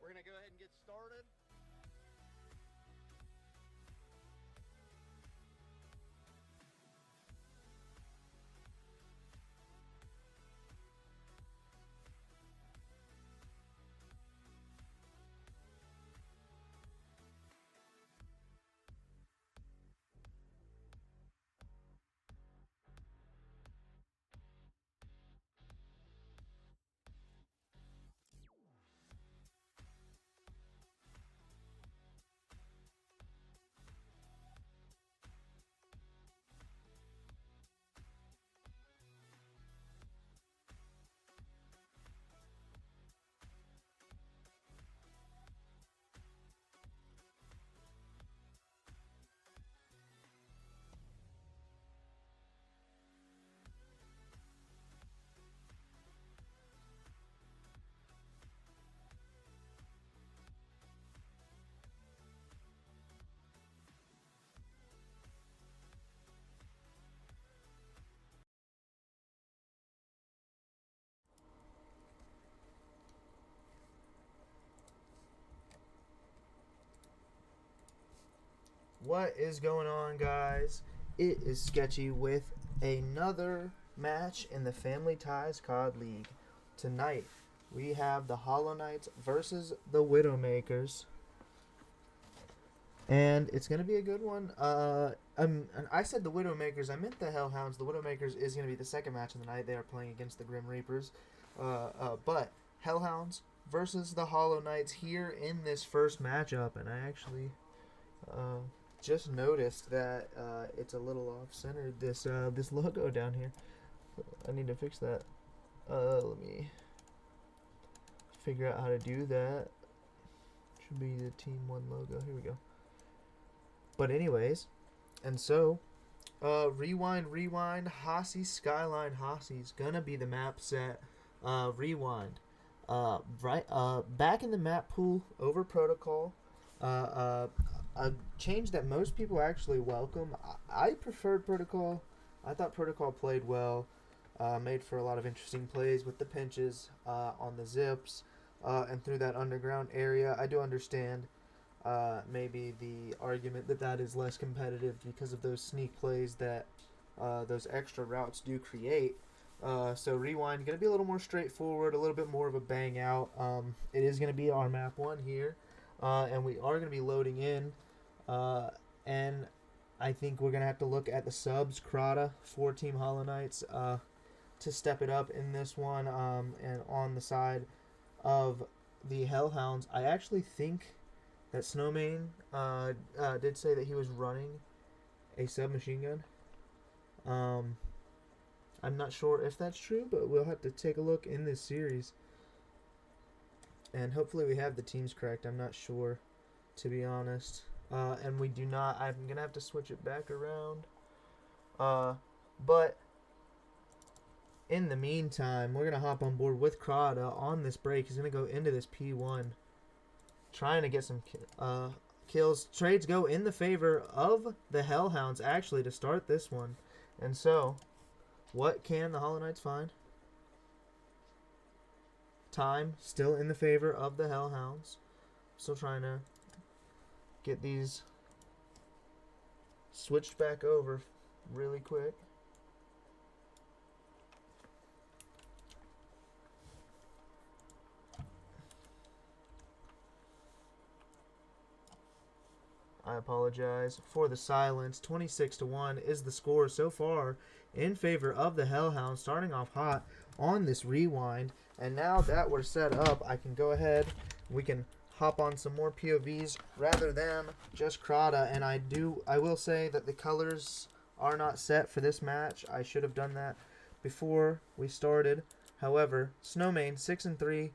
We're going to go ahead and get started. What is going on, guys? It is Sketchy with another match in the Family Ties COD League. Tonight, we have the Hollow Knights versus the Widowmakers. And it's going to be a good one. And I said the Widowmakers. I meant the Hellhounds. The Widowmakers is going to be the second match of the night. They are playing against the Grim Reapers. But Hellhounds versus the Hollow Knights here in this first matchup. And I actually... just noticed that it's a little off-centered, this logo down here. I need to fix that. Let me figure out how to do that. Should be the Team 1 logo. Here we go. But anyways, and so, Rewind, Hossy, Skyline, Hossy's gonna be the map set. Rewind. Back in the map pool over Protocol. A change that most people actually welcome. I preferred Protocol. I thought Protocol played well, made for a lot of interesting plays with the pinches on the zips and through that underground area. I do understand maybe the argument that is less competitive because of those sneak plays that those extra routes do create. So Rewind going to be a little more straightforward, a little bit more of a bang out. It is going to be our map 1 here. And we are going to be loading in. And I think we're going to have to look at the subs, Crata, for Team Hollow Knights, to step it up in this one. And on the side of the Hellhounds, I actually think that Snowmane did say that he was running a submachine gun. I'm not sure if that's true, but we'll have to take a look in this series. And hopefully we have the teams correct. I'm not sure, to be honest. And we do not. I'm going to have to switch it back around. But in the meantime, we're going to hop on board with Crada on this break. He's going to go into this P1, trying to get some kills. Trades go in the favor of the Hellhounds, actually, to start this one. And so, what can the Hollow Knights find? Time still in the favor of the Hellhounds. Still trying to get these switched back over really quick. I apologize for the silence. 26-1 is the score so far in favor of the Hellhounds, starting off hot on this Rewind. And now that we're set up, I can go ahead. We can hop on some more POVs rather than just Crata. And I will say that the colors are not set for this match. I should have done that before we started. However, Snowmane 6-3.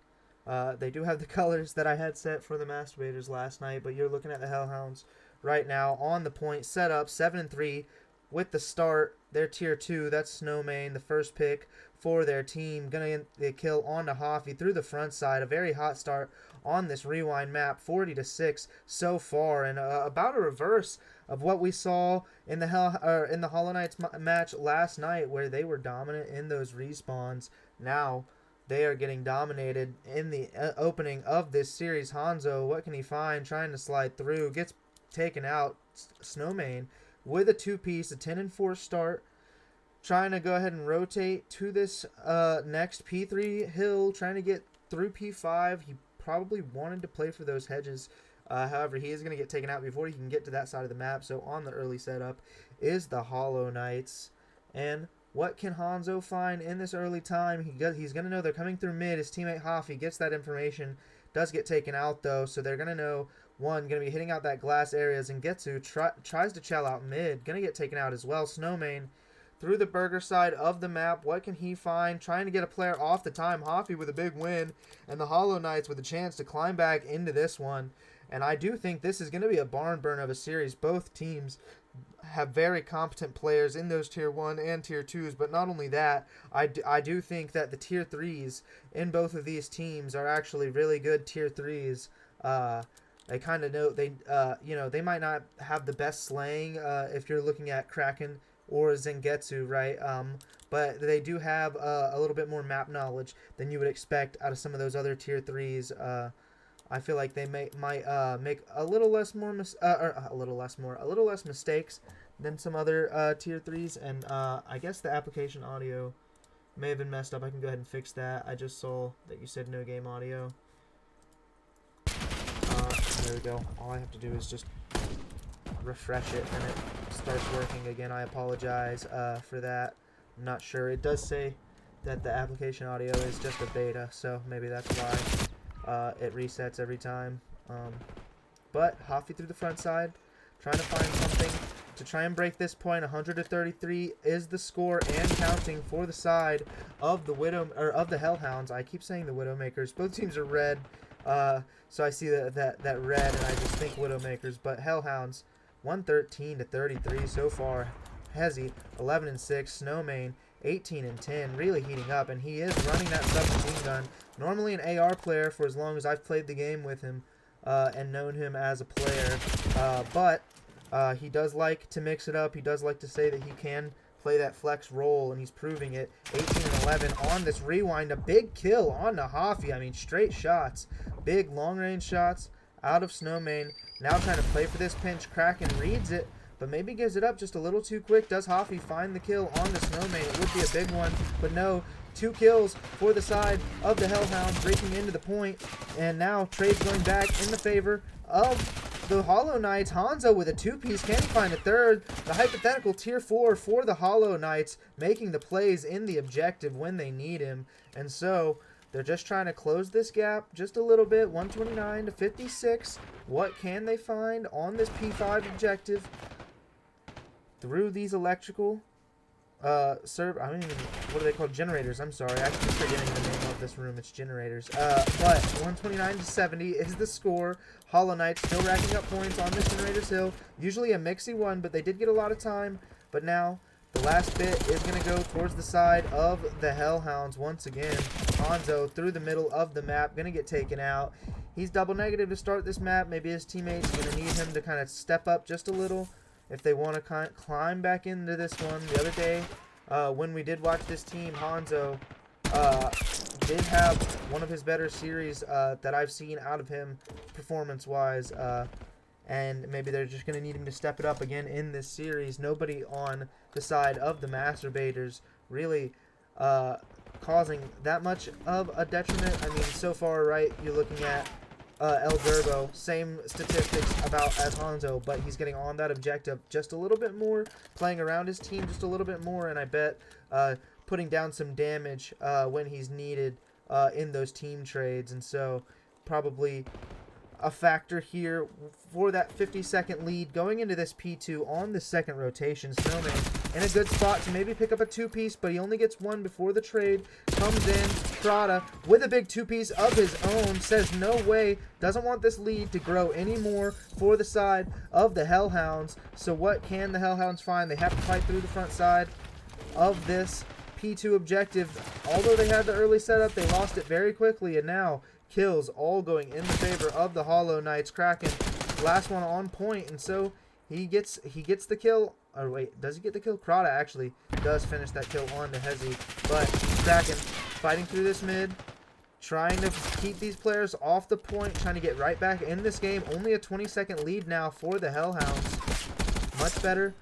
They do have the colors that I had set for the Masturbators last night, but you're looking at the Hellhounds right now on the point, set up 7-3 with the start. They're tier 2. That's Snowmane, the first pick for their team. Gonna get the kill onto Hoffy through the front side. A very hot start on this Rewind map, 40-6 so far, and about a reverse of what we saw in the Hollow Knights match last night, where they were dominant in those respawns. Now they are getting dominated in the opening of this series. Hanzo, what can he find? Trying to slide through. Gets taken out. Snowman with a two-piece, a 10-4 start. Trying to go ahead and rotate to this next P3 hill. Trying to get through P5. He probably wanted to play for those hedges. However, he is going to get taken out before he can get to that side of the map. So on the early setup is the Hollow Knights. And what can Hanzo find in this early time? He's going to know they're coming through mid. His teammate Hafi gets that information. Does get taken out, though. So they're going to know, one, going to be hitting out that glass areas. And Getsu tries to chill out mid. Going to get taken out as well. Snowman through the burger side of the map. What can he find? Trying to get a player off the time. Hafi with a big win. And the Hollow Knights with a chance to climb back into this one. And I do think this is going to be a barn burn of a series. Both teams have very competent players in those Tier 1 and Tier 2s. But not only that, I do think that the Tier 3s in both of these teams are actually really good Tier 3s. They kind of know, they might not have the best slaying if you're looking at Kraken or Zangetsu, right? But they do have a little bit more map knowledge than you would expect out of some of those other Tier 3s. I feel like they might make a little less mistakes than some other Tier 3s, and I guess the application audio may have been messed up. I can go ahead and fix that. I just saw that you said no game audio. There we go. All I have to do is just refresh it, and it starts working again. I apologize for that. I'm not sure. It does say that the application audio is just a beta, so maybe that's why. It resets every time. But Hafi through the front side, trying to find something to try and break this point. 100-33 is the score and counting for the side of the of the Hellhounds. I keep saying the Widowmakers. Both teams are red, so I see that red, and I just think Widowmakers. But Hellhounds, 113-33 so far. Hezi 11-6. Snowman 18-10, really heating up, and he is running that submachine gun. Normally an AR player for as long as I've played the game with him and known him as a player, but he does like to mix it up. He does like to say that he can play that flex role, and he's proving it. 18-11 on this rewind. A big kill on Nahafi. I mean, straight shots, big long-range shots out of Snowman. Now trying to play for this pinch. Kraken reads it, but maybe gives it up just a little too quick. Does Hafi find the kill on the Snowman? It would be a big one, but no. 2 kills for the side of the Hellhounds, breaking into the point, and now trades going back in the favor of the Hollow Knights. Hanzo with a 2-piece. Can he find a third? The hypothetical Tier 4 for the Hollow Knights, making the plays in the objective when they need him. And so they're just trying to close this gap just a little bit. 129-56. What can they find on this P5 objective through these electrical I don't even, what are they called? Generators. I'm sorry, I keep forgetting the name of this room. It's generators. But 129-70 is the score. Hollow Knight still racking up points on this Generators Hill. Usually a mixy one, but they did get a lot of time. But now the last bit is going to go towards the side of the Hellhounds once again. Hanzo through the middle of the map, going to get taken out. He's double negative to start this map. Maybe his teammates going to need him to kind of step up just a little if they want to climb back into this one. The other day, when we did watch this team, Hanzo did have one of his better series that I've seen out of him performance-wise, and maybe they're just going to need him to step it up again in this series. Nobody on the side of the Masturbators really causing that much of a detriment. I mean, so far, right, you're looking at El Durbo, same statistics about as Hanzo, but he's getting on that objective just a little bit more, playing around his team just a little bit more, and I bet putting down some damage when he's needed in those team trades. And so probably a factor here for that 50-second lead going into this P2 on the second rotation. Snowman in a good spot to maybe pick up a 2-piece, but he only gets 1 before the trade. Comes in, Prada with a big 2-piece of his own, says no way, doesn't want this lead to grow anymore for the side of the Hellhounds. So what can the Hellhounds find? They have to fight through the front side of this P2 objective. Although they had the early setup, they lost it very quickly, and now kills all going in the favor of the Hollow Knights. Kraken, last one on point, and so he gets the kill Or wait, does he get the kill? Krata actually does finish that kill on the Hezi. But Kraken fighting through this mid, trying to keep these players off the point, trying to get right back in this game. Only a 20-second lead now for the Hellhounds. Much better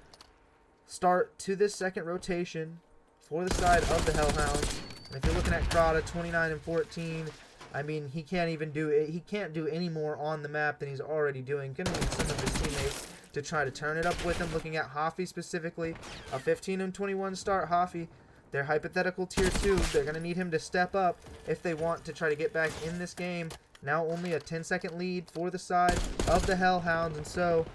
start to this second rotation for the side of the Hellhounds. And if you're looking at Krata, 29 and 14, I mean, he can't even do it. He can't do any more on the map than he's already doing. Gonna need some of his teammates to try to turn it up with him. Looking at Hafi specifically, a 15 and 21 start. Hafi, they're hypothetical tier 2. They're gonna need him to step up if they want to try to get back in this game. Now only a 10-second lead for the side of the Hellhounds, and so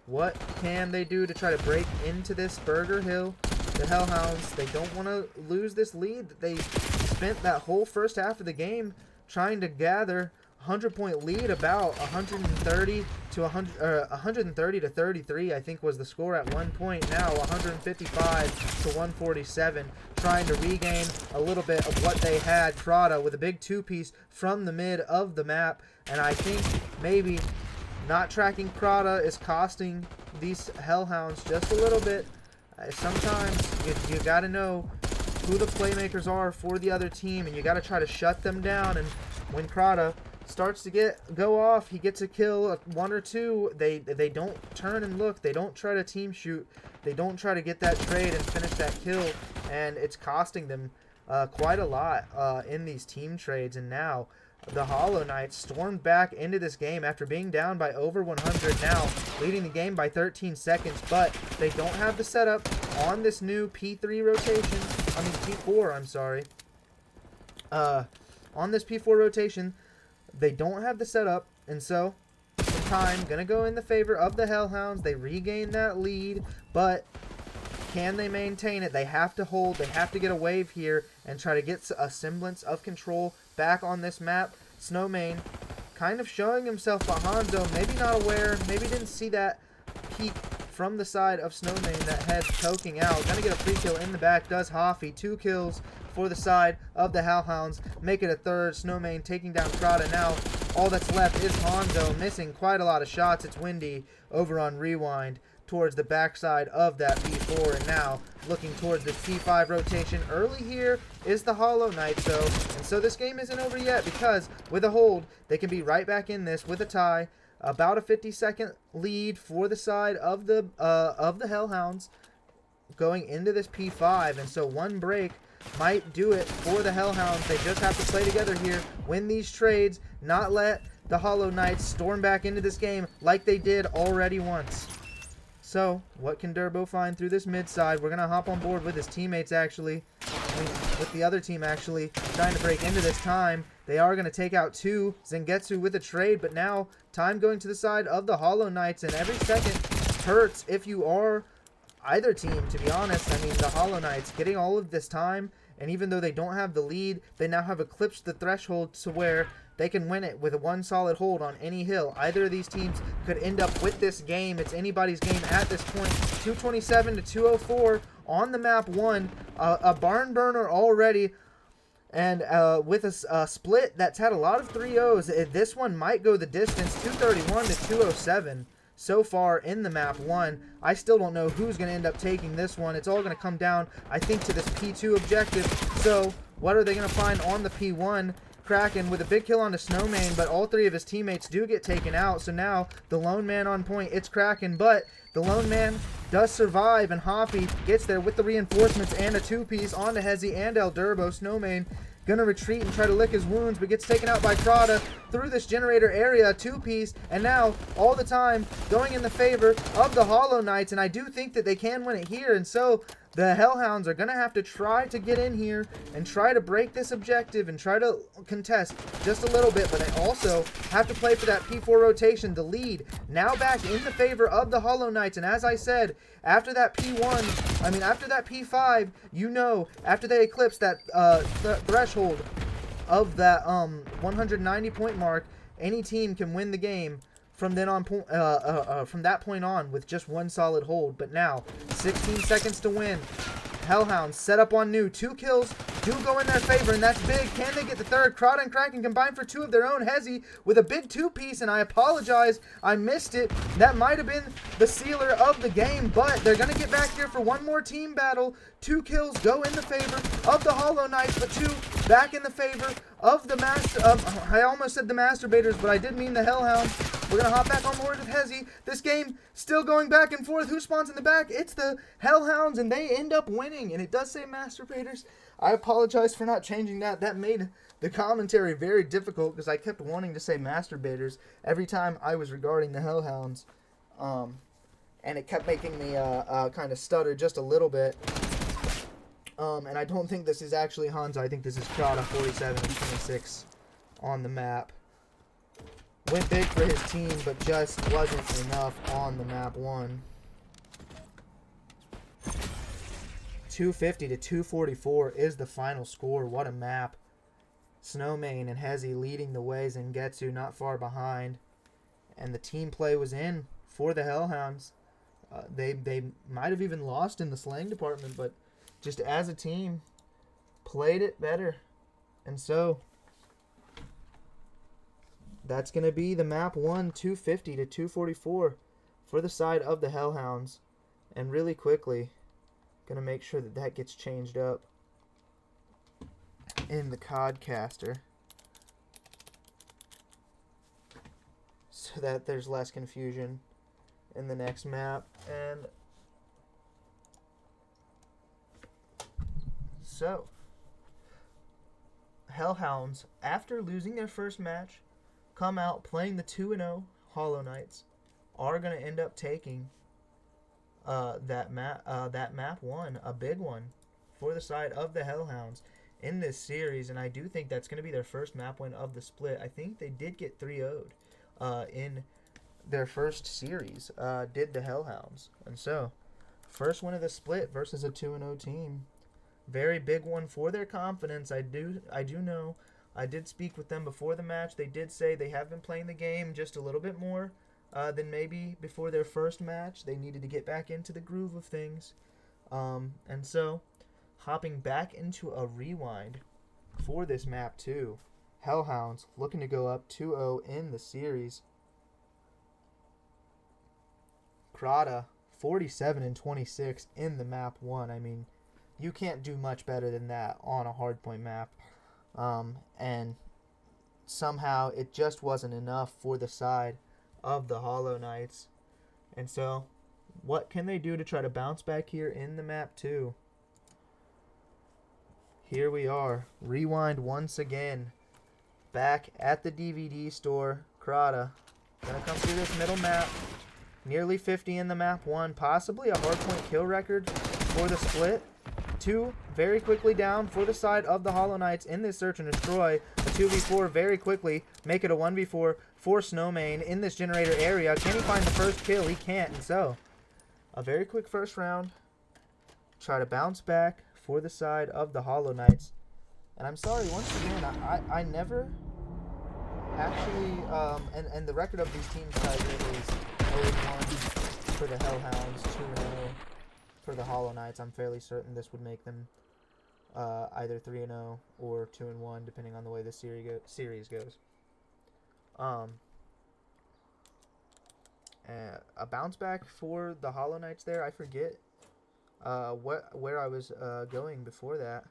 what can they do to try to break into this Burger Hill? The Hellhounds, they don't want to lose this lead. They spent that whole first half of the game trying to gather 100-point lead, about 130 to 33, I think was the score at one point. Now 155 to 147, trying to regain a little bit of what they had. Krata with a big two-piece from the mid of the map, and I think maybe not tracking Krata is costing these Hellhounds just a little bit. Sometimes you got to know who the playmakers are for the other team, and you got to try to shut them down. And when Krata starts to go off, he gets a kill, one or two, they don't turn and look. They don't try to team shoot. They don't try to get that trade and finish that kill, and it's costing them quite a lot in these team trades. And now the Hollow Knights stormed back into this game after being down by over 100, now leading the game by 13 seconds, but they don't have the setup on this new P3 rotation. I mean P4, I'm sorry. On this P4 rotation, they don't have the setup, and so some time gonna go in the favor of the Hellhounds. They regain that lead, but can they maintain it? They have to hold. They have to get a wave here and try to get a semblance of control back on this map. Snowmane kind of showing himself behind zone. Maybe not aware. Maybe didn't see that peek from the side of Snowmane. That head poking out. Gonna get a free kill in the back. Does Hafi. 2 kills for the side of the Hellhounds. Make it a third. Snowmane taking down Krata. Now all that's left is Hanzo, missing quite a lot of shots. It's windy over on Rewind towards the backside of that P4, and now looking towards the P5 rotation. Early here is the Hollow Knights, though, and so this game isn't over yet, because with a hold, they can be right back in this with a tie. About a 50-second lead for the side of the Hellhounds going into this P5, and so one break might do it for the Hellhounds. They just have to play together here, win these trades, not let the Hollow Knights storm back into this game like they did already once. So, what can Durbo find through this mid side? We're going to hop on board with his teammates, actually. With the other team, actually, trying to break into this time. They are going to take out 2. Zangetsu with a trade, but now time going to the side of the Hollow Knights, and every second hurts if you are either team, to be honest. I mean, the Hollow Knights getting all of this time, and even though they don't have the lead, they now have eclipsed the threshold to where they can win it with a one solid hold on any hill. Either of these teams could end up with this game. It's anybody's game at this point. 227 to 204 on the map 1. A barn burner already. And with a split that's had a lot of 3-0s, this one might go the distance. 231 to 207 so far in the map 1. I still don't know who's going to end up taking this one. It's all going to come down, I think, to this P2 objective. So what are they going to find on the P1? Kraken with a big kill onto Snowmane, but all 3 of his teammates do get taken out. So now the lone man on point, it's Kraken, but the lone man does survive, and Hafi gets there with the reinforcements and a 2-piece onto Hezi and El Durbo. Snowmane gonna retreat and try to lick his wounds, but gets taken out by Krata through this generator area. 2-piece, and now all the time going in the favor of the Hollow Knights, and I do think that they can win it here. And so the Hellhounds are gonna have to try to get in here and try to break this objective and try to contest just a little bit, but they also have to play for that P4 rotation. The lead now back in the favor of the Hollow Knights, and as I said, after that after that P5, you know, after they eclipse that threshold of that 190 point mark, any team can win the game from then on, from that point on, with just one solid hold. But now 16 seconds to win. Hellhounds set up on new. 2 kills do go in their favor, and that's big. Can they get the third? Crowd and Kraken combine for 2 of their own. Hezzy with a big 2-piece, and I apologize. I missed it. That might have been the sealer of the game, but they're going to get back here for one more team battle. 2 kills go in the favor of the Hollow Knights, but 2 back in the favor of the I almost said the Masturbators, but I did mean the Hellhounds. We're going to hop back on board with Hezzy. This game still going back and forth. Who spawns in the back? It's the Hellhounds, and they end up winning. And it does say Masturbators. I apologize for not changing that. That made the commentary very difficult because I kept wanting to say Masturbators every time I was regarding the Hellhounds. And it kept making me kind of stutter just a little bit. And I don't think this is actually Hansa. I think this is Krada 47 and 26 on the map. Went big for his team, but just wasn't enough on the map 1. 250 to 244 is the final score. What a map. Snowmane and Hezzy leading the way. Zengetsu not far behind. And the team play was in for the Hellhounds. They might have even lost in the slaying department, but just as a team, played it better. And so that's going to be the map 1, 250 to 244 for the side of the Hellhounds. And really quickly, going to make sure that that gets changed up in the Codcaster so that there's less confusion in the next map. And so, Hellhounds, after losing their first match, come out playing the 2-0 Hollow Knights, are going to end up taking that map 1, a big one for the side of the Hellhounds in this series. And I do think that's going to be their first map win of the split. I think they did get 3-0'd in their first series, did the Hellhounds. And so, first win of the split versus a 2-0 team. Very big one for their confidence. I do know. I did speak with them before the match. They did say they have been playing the game just a little bit more than maybe before their first match. They needed to get back into the groove of things. And so, hopping back into a rewind for this map 2. Hellhounds looking to go up 2-0 in the series. Krada 47 and 26 in the map 1. I mean, you can't do much better than that on a hardpoint map. And somehow it just wasn't enough for the side of the Hollow Knights. And so, what can they do to try to bounce back here in the map 2? Here we are. Rewind once again. Back at the DVD store. Krada gonna come through this middle map. Nearly 50 in the map 1. Possibly a hardpoint kill record for the split. 2 very quickly down for the side of the Hollow Knights in this search and destroy. A 2v4 very quickly. Make it a 1v4 for Snowmane in this generator area. Can he find the first kill? He can't. And so, a very quick first round. Try to bounce back for the side of the Hollow Knights. And I'm sorry, once again, I never actually, and the record of these teams is 0-1 for the Hellhounds, 2-0 for the Hollow Knights. I'm fairly certain this would make them either 3-0 or 2-1, depending on the way the series goes. A bounce back for the Hollow Knights there. I forget where I was going before that.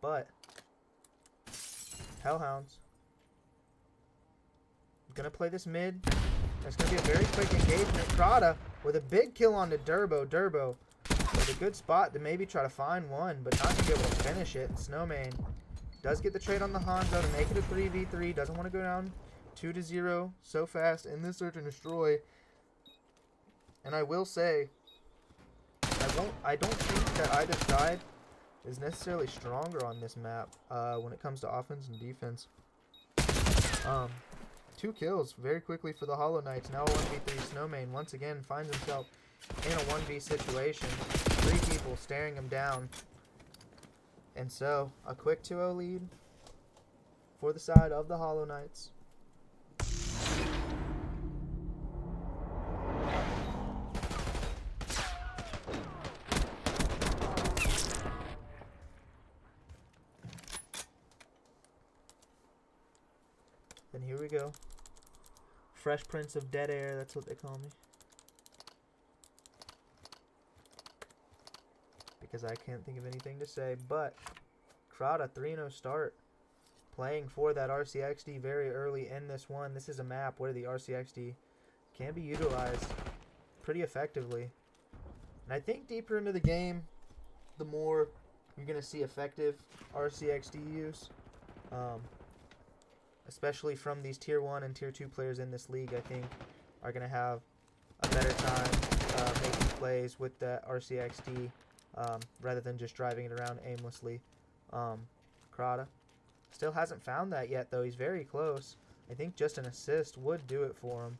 But Hellhounds gonna play this mid. That's gonna be a very quick engagement. Krada with a big kill on the Durbo. Durbo with a good spot to maybe try to find one, but not to be able to finish it. Snowmane does get the trade on the Hanzo to make it a 3v3. Doesn't want to go down 2-0 so fast in this search and destroy. And I will say, I don't think that either side is necessarily stronger on this map when it comes to offense and defense. 2 kills very quickly for the Hollow Knights. Now a 1v3. Snowmane once again finds himself in a 1v situation. 3 people staring him down. And so, a quick 2-0 lead for the side of the Hollow Knights. go. Fresh Prince of Dead Air, that's what they call me. Because I can't think of anything to say. But Crowd, a 3-0 start. Playing for that RCXD very early in this one. This is a map where the RCXD can be utilized pretty effectively. And I think deeper into the game, the more you're going to see effective RCXD use. Especially from these Tier 1 and Tier 2 players in this league, I think are going to have a better time making plays with that RCXD rather than just driving it around aimlessly. Crowd still hasn't found that yet, though. He's very close. I think just an assist would do it for him.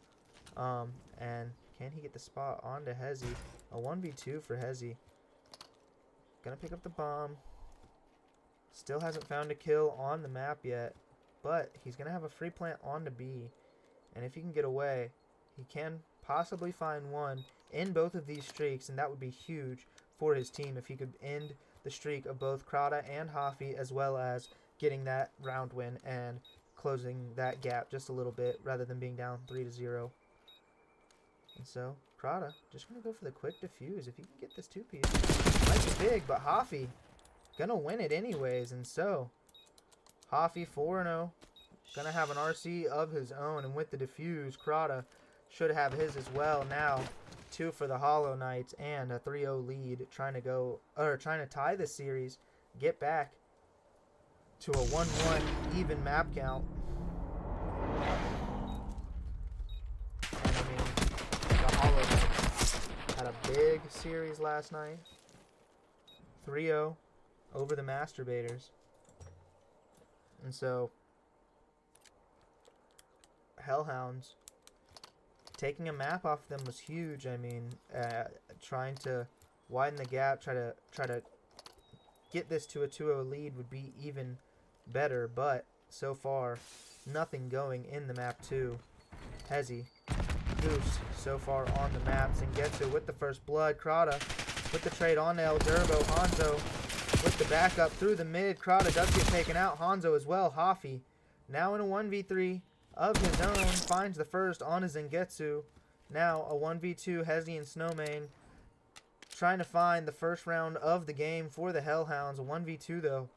And can he get the spot onto Hezi? A 1v2 for Hezi. Gonna pick up the bomb. Still hasn't found a kill on the map yet. But he's gonna have a free plant onto B. And if he can get away, he can possibly find one in both of these streaks. And that would be huge for his team if he could end the streak of both Crowda and Hafi, as well as getting that round win and closing that gap just a little bit rather than being down 3-0. And so Crowda just gonna go for the quick defuse. If he can get this 2-piece, might be big, but Hafi gonna win it anyways. And so Hafi 4-0, gonna have an RC of his own, and with the defuse, Crowda should have his as well. Now 2 for the Hollow Knights and a 3-0 lead, trying to tie this series, get back to a 1-1 even map count. And I mean, the Hollow Knights had a big series last night. 3-0 over the Masturbators. And so Hellhounds taking a map off them was huge. I mean, trying to widen the gap, try to get this to a 2-0 lead would be even better, but so far nothing going in the map 2. Hezi, Goose so far on the maps, and Getsu with the first blood. Crowda with the trade on El Durbo. Hanzo with the backup through the mid. Crowda does get taken out. Hanzo as well. Hafi now in a 1v3 of his own, finds the first on his Zengetsu. Now a 1v2, Hezi and Snowman trying to find the first round of the game for the Hellhounds. A 1v2 though,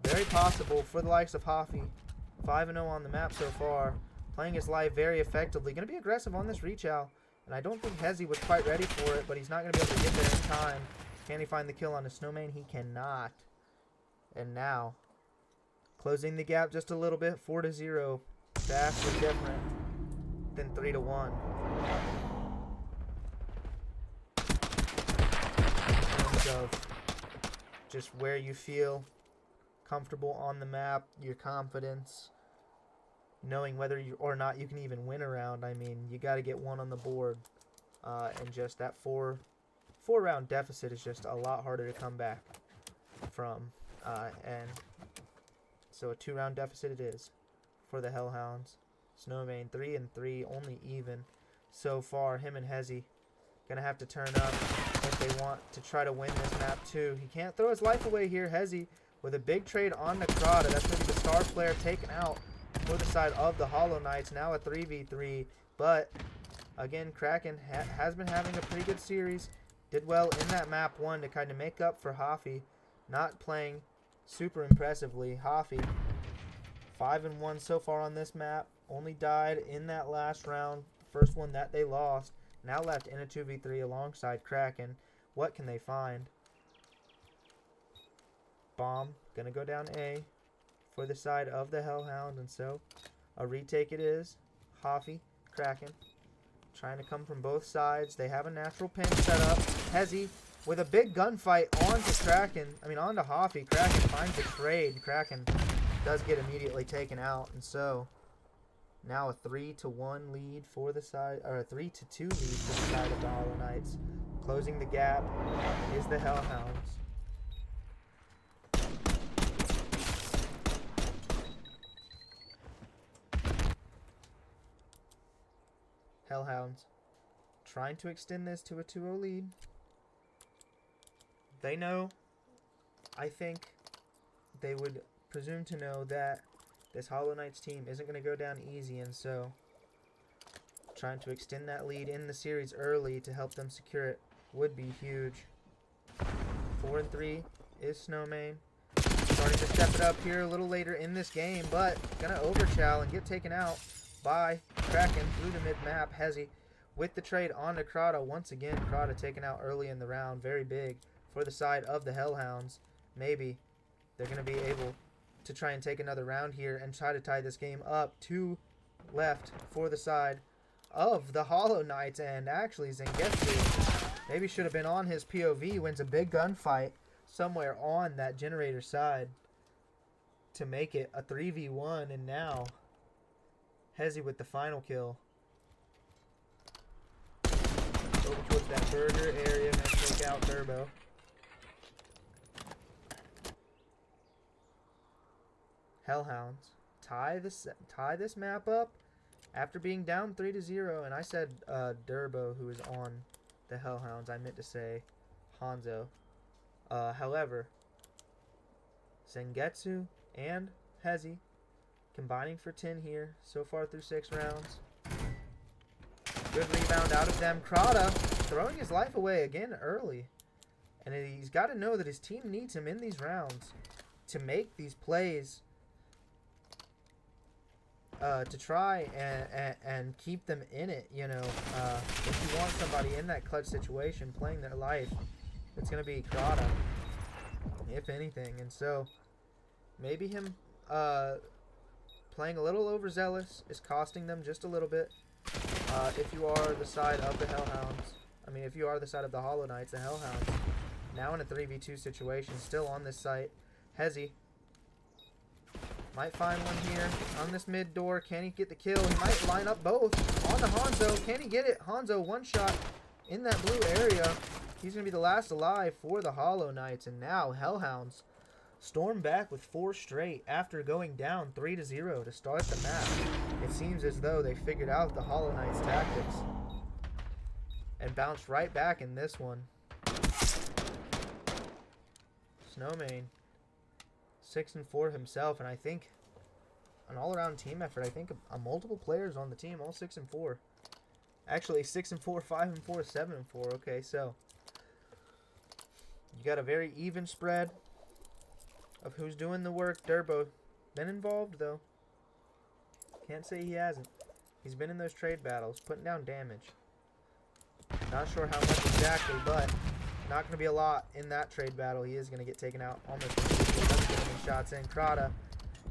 very possible for the likes of Hafi. 5-0 on the map so far, playing his life very effectively. Going to be aggressive on this reach out, and I don't think Hezi was quite ready for it, but he's not going to be able to get there in time. Can he find the kill on the Snowman? He cannot. And now closing the gap just a little bit, 4-0. Vastly different than 3-1. In terms of just where you feel comfortable on the map, your confidence, knowing whether you or not you can even win a round. I mean, you got to get one on the board, and just that four round deficit is just a lot harder to come back from, and so a 2-round deficit it is for the Hellhounds. Snowman 3-3, only even so far. Him and Hezi gonna have to turn up if they want to try to win this map too. He can't throw his life away here. Hezi with a big trade on Necrata. That's gonna be the star player taken out for the side of the Hollow Knights. Now a 3v3, but again, Kraken has been having a pretty good series. Did well in that map 1 to kind of make up for Hafi not playing super impressively. Hafi 5-1 so far on this map. Only died in that last round, the first one that they lost. Now left in a 2v3 alongside Kraken. What can they find? Bomb gonna go down A for the side of the Hellhound, and so a retake it is. Hafi, Kraken trying to come from both sides. They have a natural pin set up. Hezi with a big gunfight onto Hafi. Kraken finds the trade. Kraken does get immediately taken out, and so now a 3-1 lead for the side, or a 3-2 lead for the side of the Hollow Knights. Closing the gap is the Hellhounds. Hellhounds trying to extend this to a 2-0 lead. They know, I think they would presume to know that this Hollow Knights team isn't going to go down easy, and so trying to extend that lead in the series early to help them secure it would be huge. 4-3 is Snowman. Starting to step it up here a little later in this game, but gonna overchow and get taken out by Kraken through the mid-map. Hezi with the trade on to Krata. Once again, Krata taken out early in the round. Very big for the side of the Hellhounds. Maybe they're gonna be able to try and take another round here and try to tie this game up. 2 left for the side of the Hollow Knights, and actually Zangetsu maybe should have been on his POV. Wins a big gunfight somewhere on that generator side to make it a 3v1, and now Hezi with the final kill. Over towards that burger area, gonna take out Turbo. Hellhounds tie this map up after being down 3-0, and I said Durbo, who is on the Hellhounds. I meant to say Hanzo. However, Sengetsu and Hezi combining for 10 here so far through 6 rounds. Good rebound out of them. Krata throwing his life away again early. And he's got to know that his team needs him in these rounds to make these plays, to try and keep them in it, you know. If you want somebody in that clutch situation playing their life, it's going to be Krata, if anything. And so maybe him playing a little overzealous is costing them just a little bit. If you are the side of the Hellhounds, if you are the side of the Hollow Knights, the Hellhounds, now in a 3v2 situation, still on this site. Hezi might find one here on this mid door. Can he get the kill? He might line up both on the Hanzo. Can he get it? Hanzo one shot in that blue area. He's going to be the last alive for the Hollow Knights. And now Hellhounds storm back with 4 straight after going down 3-0 to start the map. It seems as though they figured out the Hollow Knights tactics and bounced right back in this one. Snowman 6-4 himself, and I think an all-around team effort. I think multiple players on the team, all 6-4. Actually, 6-4, 5-4, 7-4. Okay, so you got a very even spread of who's doing the work. Durbo been involved though. Can't say he hasn't. He's been in those trade battles, putting down damage. Not sure how much exactly, but not going to be a lot in that trade battle. He is going to get taken out almost immediately. Doesn't get any shots in. Krata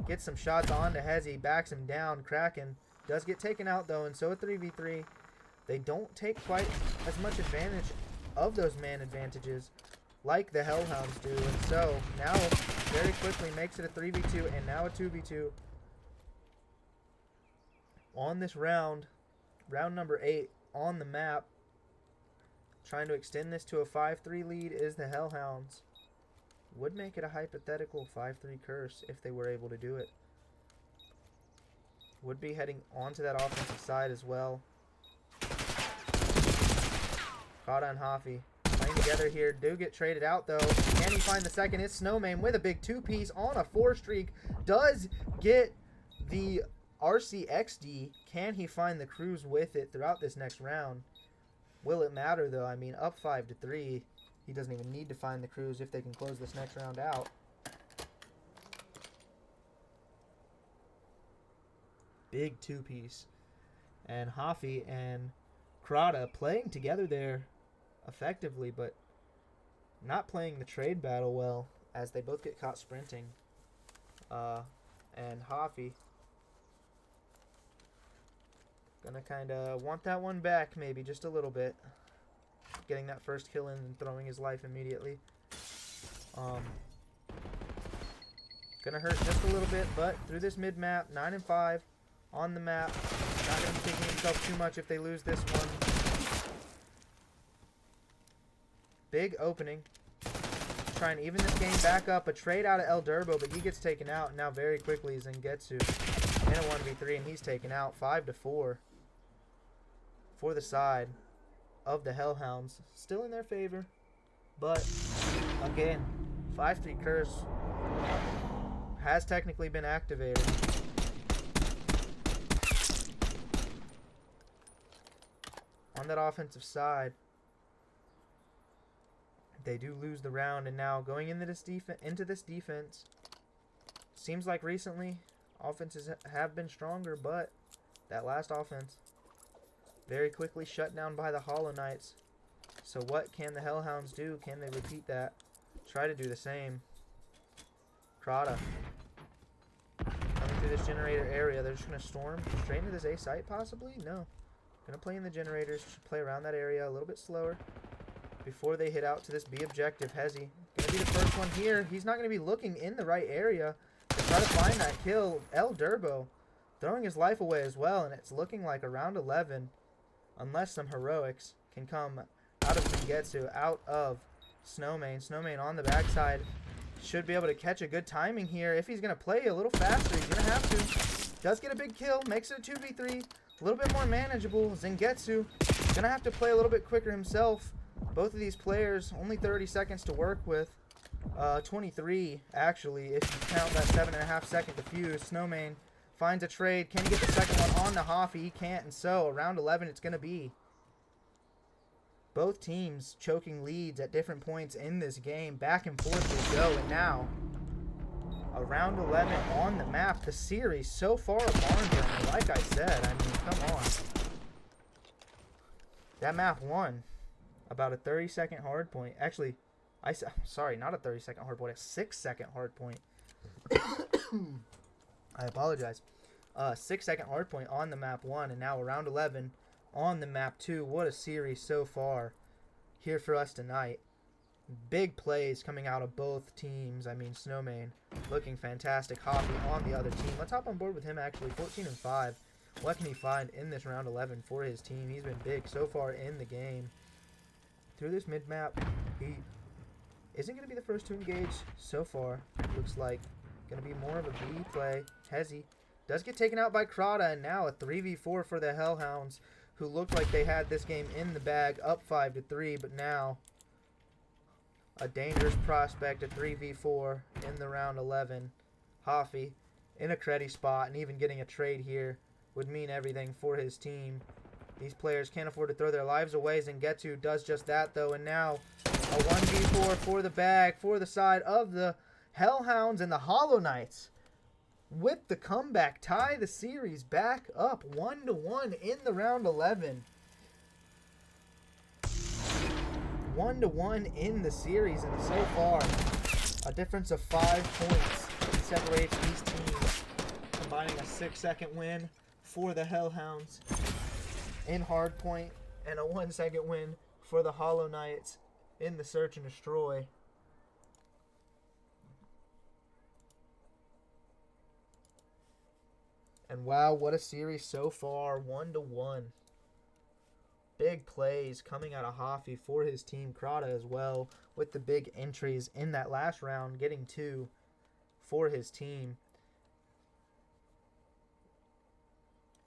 gets some shots on to Hezi, backs him down. Kraken does get taken out though, and so a 3v3. They don't take quite as much advantage of those man advantages like the Hellhounds do, and so now very quickly makes it a 3v2 and now a 2v2 on this round number 8 on the map. Trying to extend this to a 5-3 lead is the Hellhounds. Would make it a hypothetical 5-3 curse if they were able to do it. Would be heading onto that offensive side as well. Krata and Hafi playing together here. Do get traded out though. Can he find the second? It's Snowman with a big 2-piece on a 4 streak. Does get the RCXD. Can he find the cruise with it throughout this next round? Will it matter though? Up 5-3. He doesn't even need to find the cruise if they can close this next round out. Big 2-piece. And Hafi and Krata playing together there effectively, but not playing the trade battle well as they both get caught sprinting. And Hafi gonna kind of want that one back, maybe just a little bit. Getting that first kill in and throwing his life immediately. Gonna hurt just a little bit, but through this mid-map, 9-5 on the map. Not gonna be taking himself too much if they lose this one. Big opening. Trying to even this game back up. A trade out of El Durbo, but he gets taken out. Now very quickly Zangetsu in a 1v3, and he's taken out 5-4 for the side of the Hellhounds. Still in their favor, but again, 5-3 curse has technically been activated. on that offensive side. They do lose the round, and now going into this defense, seems like recently offenses have been stronger, but that last offense very quickly shut down by the Hollow Knights. So what can the Hellhounds do? Can they repeat that? Try to do the same. Crota coming through this generator area. They're just going to storm straight into this A site, possibly? No. Going to play in the generators, play around that area a little bit slower before they hit out to this B objective. Hezi going to be the first one here. He's not going to be looking in the right area to try to find that kill. El Durbo throwing his life away as well, and it's looking like around 11, unless some heroics can come out of Zangetsu, out of Snowman. Snowman on the backside should be able to catch a good timing here. If he's going to play a little faster, he's going to have to. Does get a big kill, makes it a 2v3, a little bit more manageable. Zangetsu going to have to play a little bit quicker himself. Both of these players, only 30 seconds to work with. 23, actually, if you count that 7.5 second defuse. Snowman finds a trade. Can he get the second one on the Hoffy? He can't, and so around 11 it's going to be. Both teams choking leads at different points in this game. Back and forth we go, and now around 11 on the map. The series so far a barn burner, like I said. I mean, come on. That map won about a 30-second hard point. Actually, sorry, not a 30-second hard point, a 6-second hard point. I apologize. 6-second hard point on the map 1, and now around 11 on the map 2. What a series so far here for us tonight. Big plays coming out of both teams. I mean, Snowman looking fantastic. Hoppy on the other team. Let's hop on board with him, actually. 14-5. What can he find in this round 11 for his team? He's been big so far in the game. Through this mid-map, he isn't going to be the first to engage so far. Looks like going to be more of a B play. Hezi does get taken out by Crota, and now a 3v4 for the Hellhounds, who looked like they had this game in the bag, up 5-3, but now a dangerous prospect, a 3v4 in the round 11. Hoffy in a credi spot, and even getting a trade here would mean everything for his team. These players can't afford to throw their lives away. Zangetsu does just that, though, and now a 1v4 for the bag, for the side of the Hellhounds, and the Hollow Knights with the comeback tie the series back up 1-1 in the round 11. 1-1 in the series, and so far a difference of 5 points separates these teams, combining a 6-second win for the Hellhounds in Hardpoint and a 1-second win for the Hollow Knights in the Search and Destroy. And wow, what a series so far, 1-1. Big plays coming out of Hoffy for his team. Crota as well with the big entries in that last round, getting 2 for his team.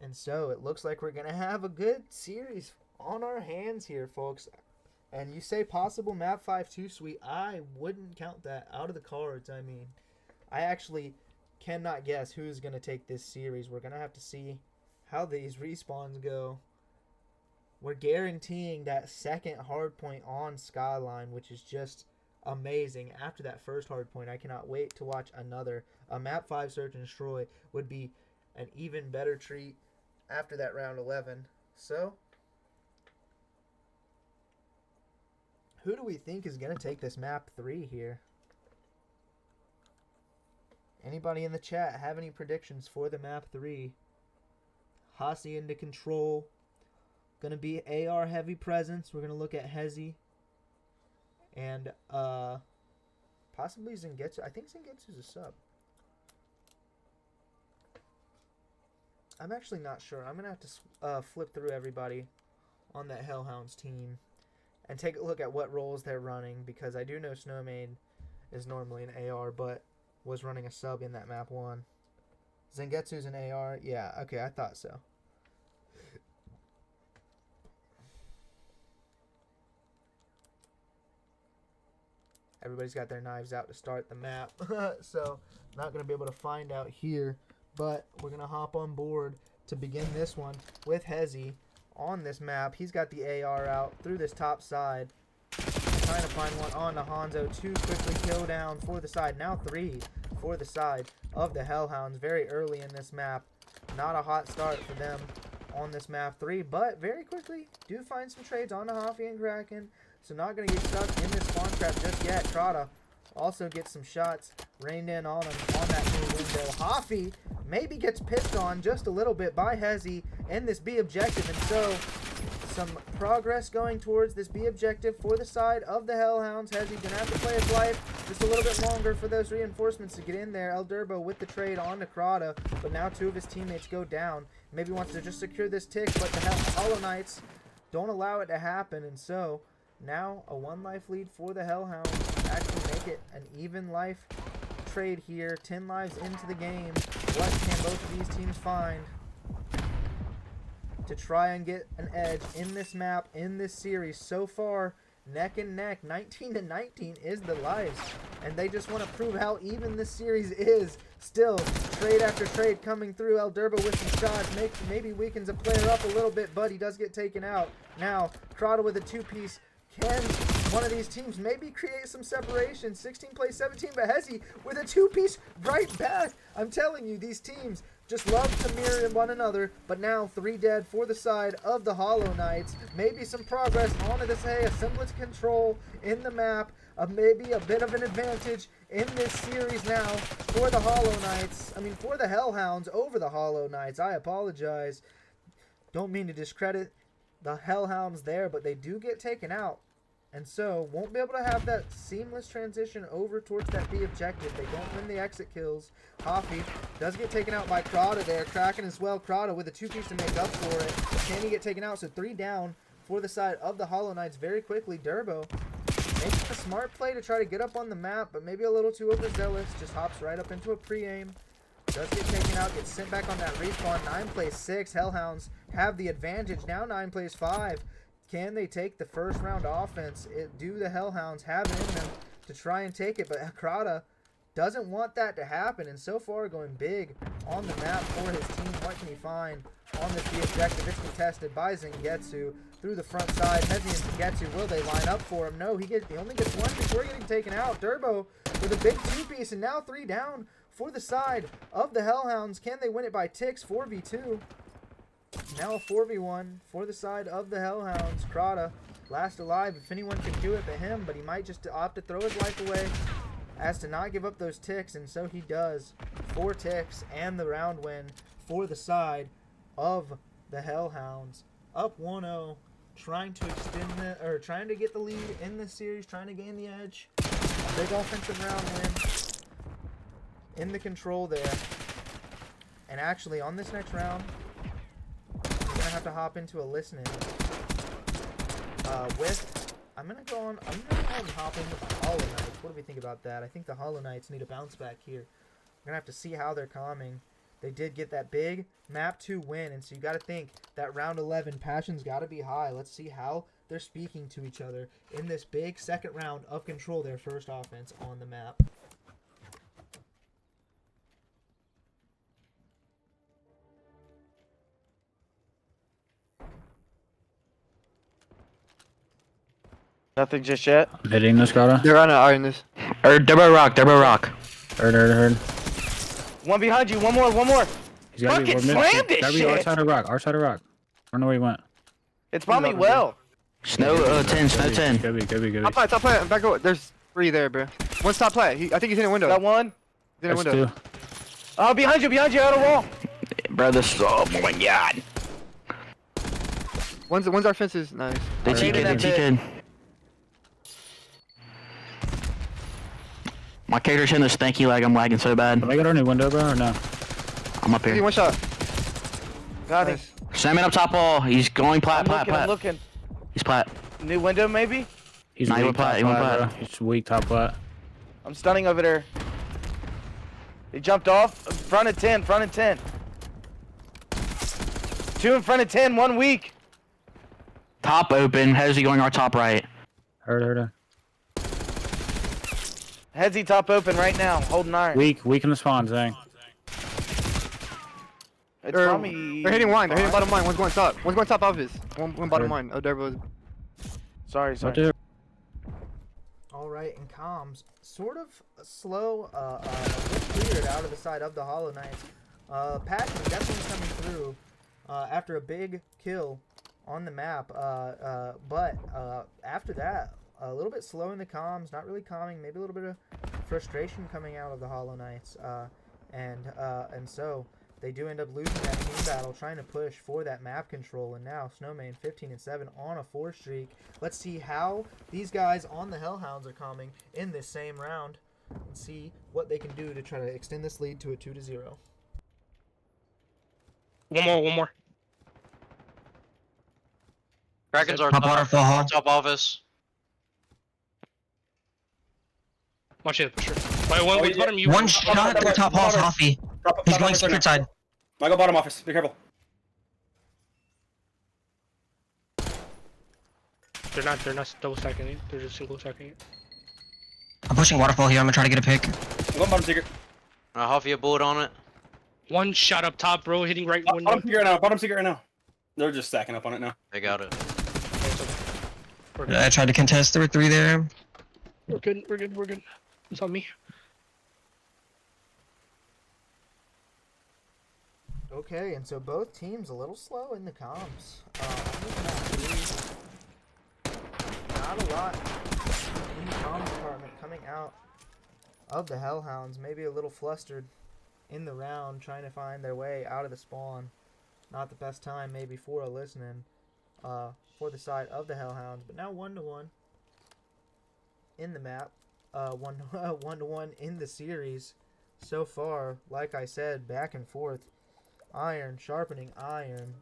And so it looks like we're going to have a good series on our hands here, folks. And you say possible map 5-2 sweep. I wouldn't count that out of the cards. I mean, I actually cannot guess who's going to take this series. We're going to have to see how these respawns go. We're guaranteeing that second hardpoint on Skyline, which is just amazing. After that first hardpoint, I cannot wait to watch another. A map 5 Search and Destroy would be an even better treat after that round 11. So, who do we think is going to take this map 3 here? Anybody in the chat have any predictions for the map 3? Hasi into control. Going to be AR heavy presence. We're going to look at Hezi. And possibly Zangetsu. I think Zangetsu's a sub. I'm actually not sure. I'm going to have to flip through everybody on that Hellhounds team and take a look at what roles they're running, because I do know Snowman is normally an AR, but was running a sub in that map 1. Zangetsu's an AR. Yeah, okay, I thought so. Everybody's got their knives out to start the map. So, not going to be able to find out here. But we're going to hop on board to begin this one with Hezi on this map. He's got the AR out through this top side. Trying to find one on to Hanzo. 2 quickly go down for the side. Now 3 for the side of the Hellhounds. Very early in this map. Not a hot start for them on this map 3. But very quickly do find some trades on to Hoffy and Kraken. So not going to get stuck in this spawn trap just yet. Krata also gets some shots rained in on him on that new window. Hoffy maybe gets pissed on just a little bit by Hezzy in this B objective. And so some progress going towards this B objective for the side of the Hellhounds. Hezzy gonna have to play his life just a little bit longer for those reinforcements to get in there. El Durbo with the trade on to Krata, but now 2 of his teammates go down. Maybe wants to just secure this tick, but the Hollow Knights don't allow it to happen, and so now a 1 life lead for the Hellhounds. Actually make it an even life trade here. 10 lives into the game. What can both of these teams find to try and get an edge in this map, in this series? So far, neck and neck, 19-19 is the lives, and they just want to prove how even this series is. Still, trade after trade coming through. El Durbo with some shots, maybe weakens a player up a little bit, but he does get taken out. Now, Krata with a 2-piece. Can one of these teams maybe create some separation? 16 plays 17, but Hezzy with a 2-piece right back. I'm telling you, these teams just love to mirror one another, but now 3 dead for the side of the Hollow Knights. Maybe some progress onto this, a semblance of control in the map. Maybe a bit of an advantage in this series now for the Hollow Knights. I mean, for the Hellhounds over the Hollow Knights. I apologize. Don't mean to discredit the Hellhounds there, but they do get taken out. And so, won't be able to have that seamless transition over towards that B objective. They don't win the exit kills. Hoffy does get taken out by Krata there. Kraken as well. Krata with a 2-piece to make up for it. Can he get taken out? So 3 down for the side of the Hollow Knights very quickly. Durbo makes a smart play to try to get up on the map, but maybe a little too overzealous. Just hops right up into a pre-aim. Does get taken out, gets sent back on that respawn. 9 plays 6. Hellhounds have the advantage. Now 9 plays 5. Can they take the first round offense? Do the Hellhounds have it in them to try and take it? But Krata doesn't want that to happen, and so far going big on the map for his team. What can he find on this B objective? It's contested by Zengetsu through the front side. Hezzy and Zengetsu, will they line up for him? No, he only gets 1 before getting taken out. Durbo with a big 2-piece, and now 3 down for the side of the Hellhounds. Can they win it by ticks? 4v2. Now a 4v1 for the side of the Hellhounds. Krata, last alive, if anyone can do it but him, but he might just opt to throw his life away as to not give up those ticks, and so he does. 4 ticks and the round win for the side of the Hellhounds. Up 1-0, trying to extend trying to get the lead in this series, trying to gain the edge. A big offensive round win in the control there. And actually, on this next round, I'm gonna have to hop into a listening I'm gonna go ahead and hop in with the Hollow Knights. What do we think about that? I think the Hollow Knights need a bounce back here. We're gonna have to see how they're calming. They did get that big map 2 win, and so you gotta think that round 11 passion's gotta be high. Let's see how they're speaking to each other in this big second round of control, their first offense on the map. Nothing just yet. I'm hitting this, Grotto. They're on iron this. Or Turbo Rock. Heard. One behind you. One more. He's gotta Fucking slam this gotta be shit. our side of rock. I don't know where he went. It's probably well. Snow 10. Could be. Top play. Back over. There's 3 there, bro. One stop play. I think he's in a window. Got one. He's in a That's window. 2. Oh, behind you, out of wall. Bro, oh my god. One's our fences. Nice. They cheated. My character's in this stanky lag. I'm lagging so bad. Have I got our new window, bro, or no? I'm up here. One shot. Got it. Salmon up top wall. He's going plat. I'm looking. He's plat. New window, maybe? He's weak plat. Bro. He's weak top plat. I'm stunning over there. He jumped off. Front of 10. 2 in front of 10. 1 weak. Top open. How's he going our top right? Heard. Headsy top open right now. Holding iron. Weak in the spawn, Zang. It's probably. They're hitting wine. They're hitting fine. bottom line. One's going top. One's going top office. One bottom line. Oh, Derbo. Sorry. Right there. All right, and comms sort of slow, a bit cleared out of the side of the Hollow Knights. Passion definitely coming through after a big kill on the map, but after that, a little bit slow in the comms, not really calming, maybe a little bit of frustration coming out of the Hollow Knights, and so they do end up losing that team battle, trying to push for that map control, and now Snowman 15-7 on a 4 streak. Let's see how these guys on the Hellhounds are coming in this same round, and see what they can do to try to extend this lead to a 2-0. One more. Krakens are Top waterfall hall. top office. Watch it, for sure. Wait, one bottom, you. One shot at the top hall, Hoffy. He's going secret side. I go bottom office. Be careful. They're not double stacking it. They're just single stacking it. I'm pushing waterfall here. I'm gonna try to get a pick. I'm going bottom secret. Huffy a bullet on it. One shot up top, bro, hitting right window. Bottom secret right now. Bottom secret right now. They're just stacking up on it now. They got it. I tried to contest. There were 3 there. We're good. It's on me. Okay, and so both teams a little slow in the comms. Not a lot in the comms department coming out of the Hellhounds. Maybe a little flustered in the round, trying to find their way out of the spawn. Not the best time maybe for a listening for the side of the Hellhounds. But now 1-1 in the map. 1-1 in the series so far. Like I said, back and forth. Iron sharpening iron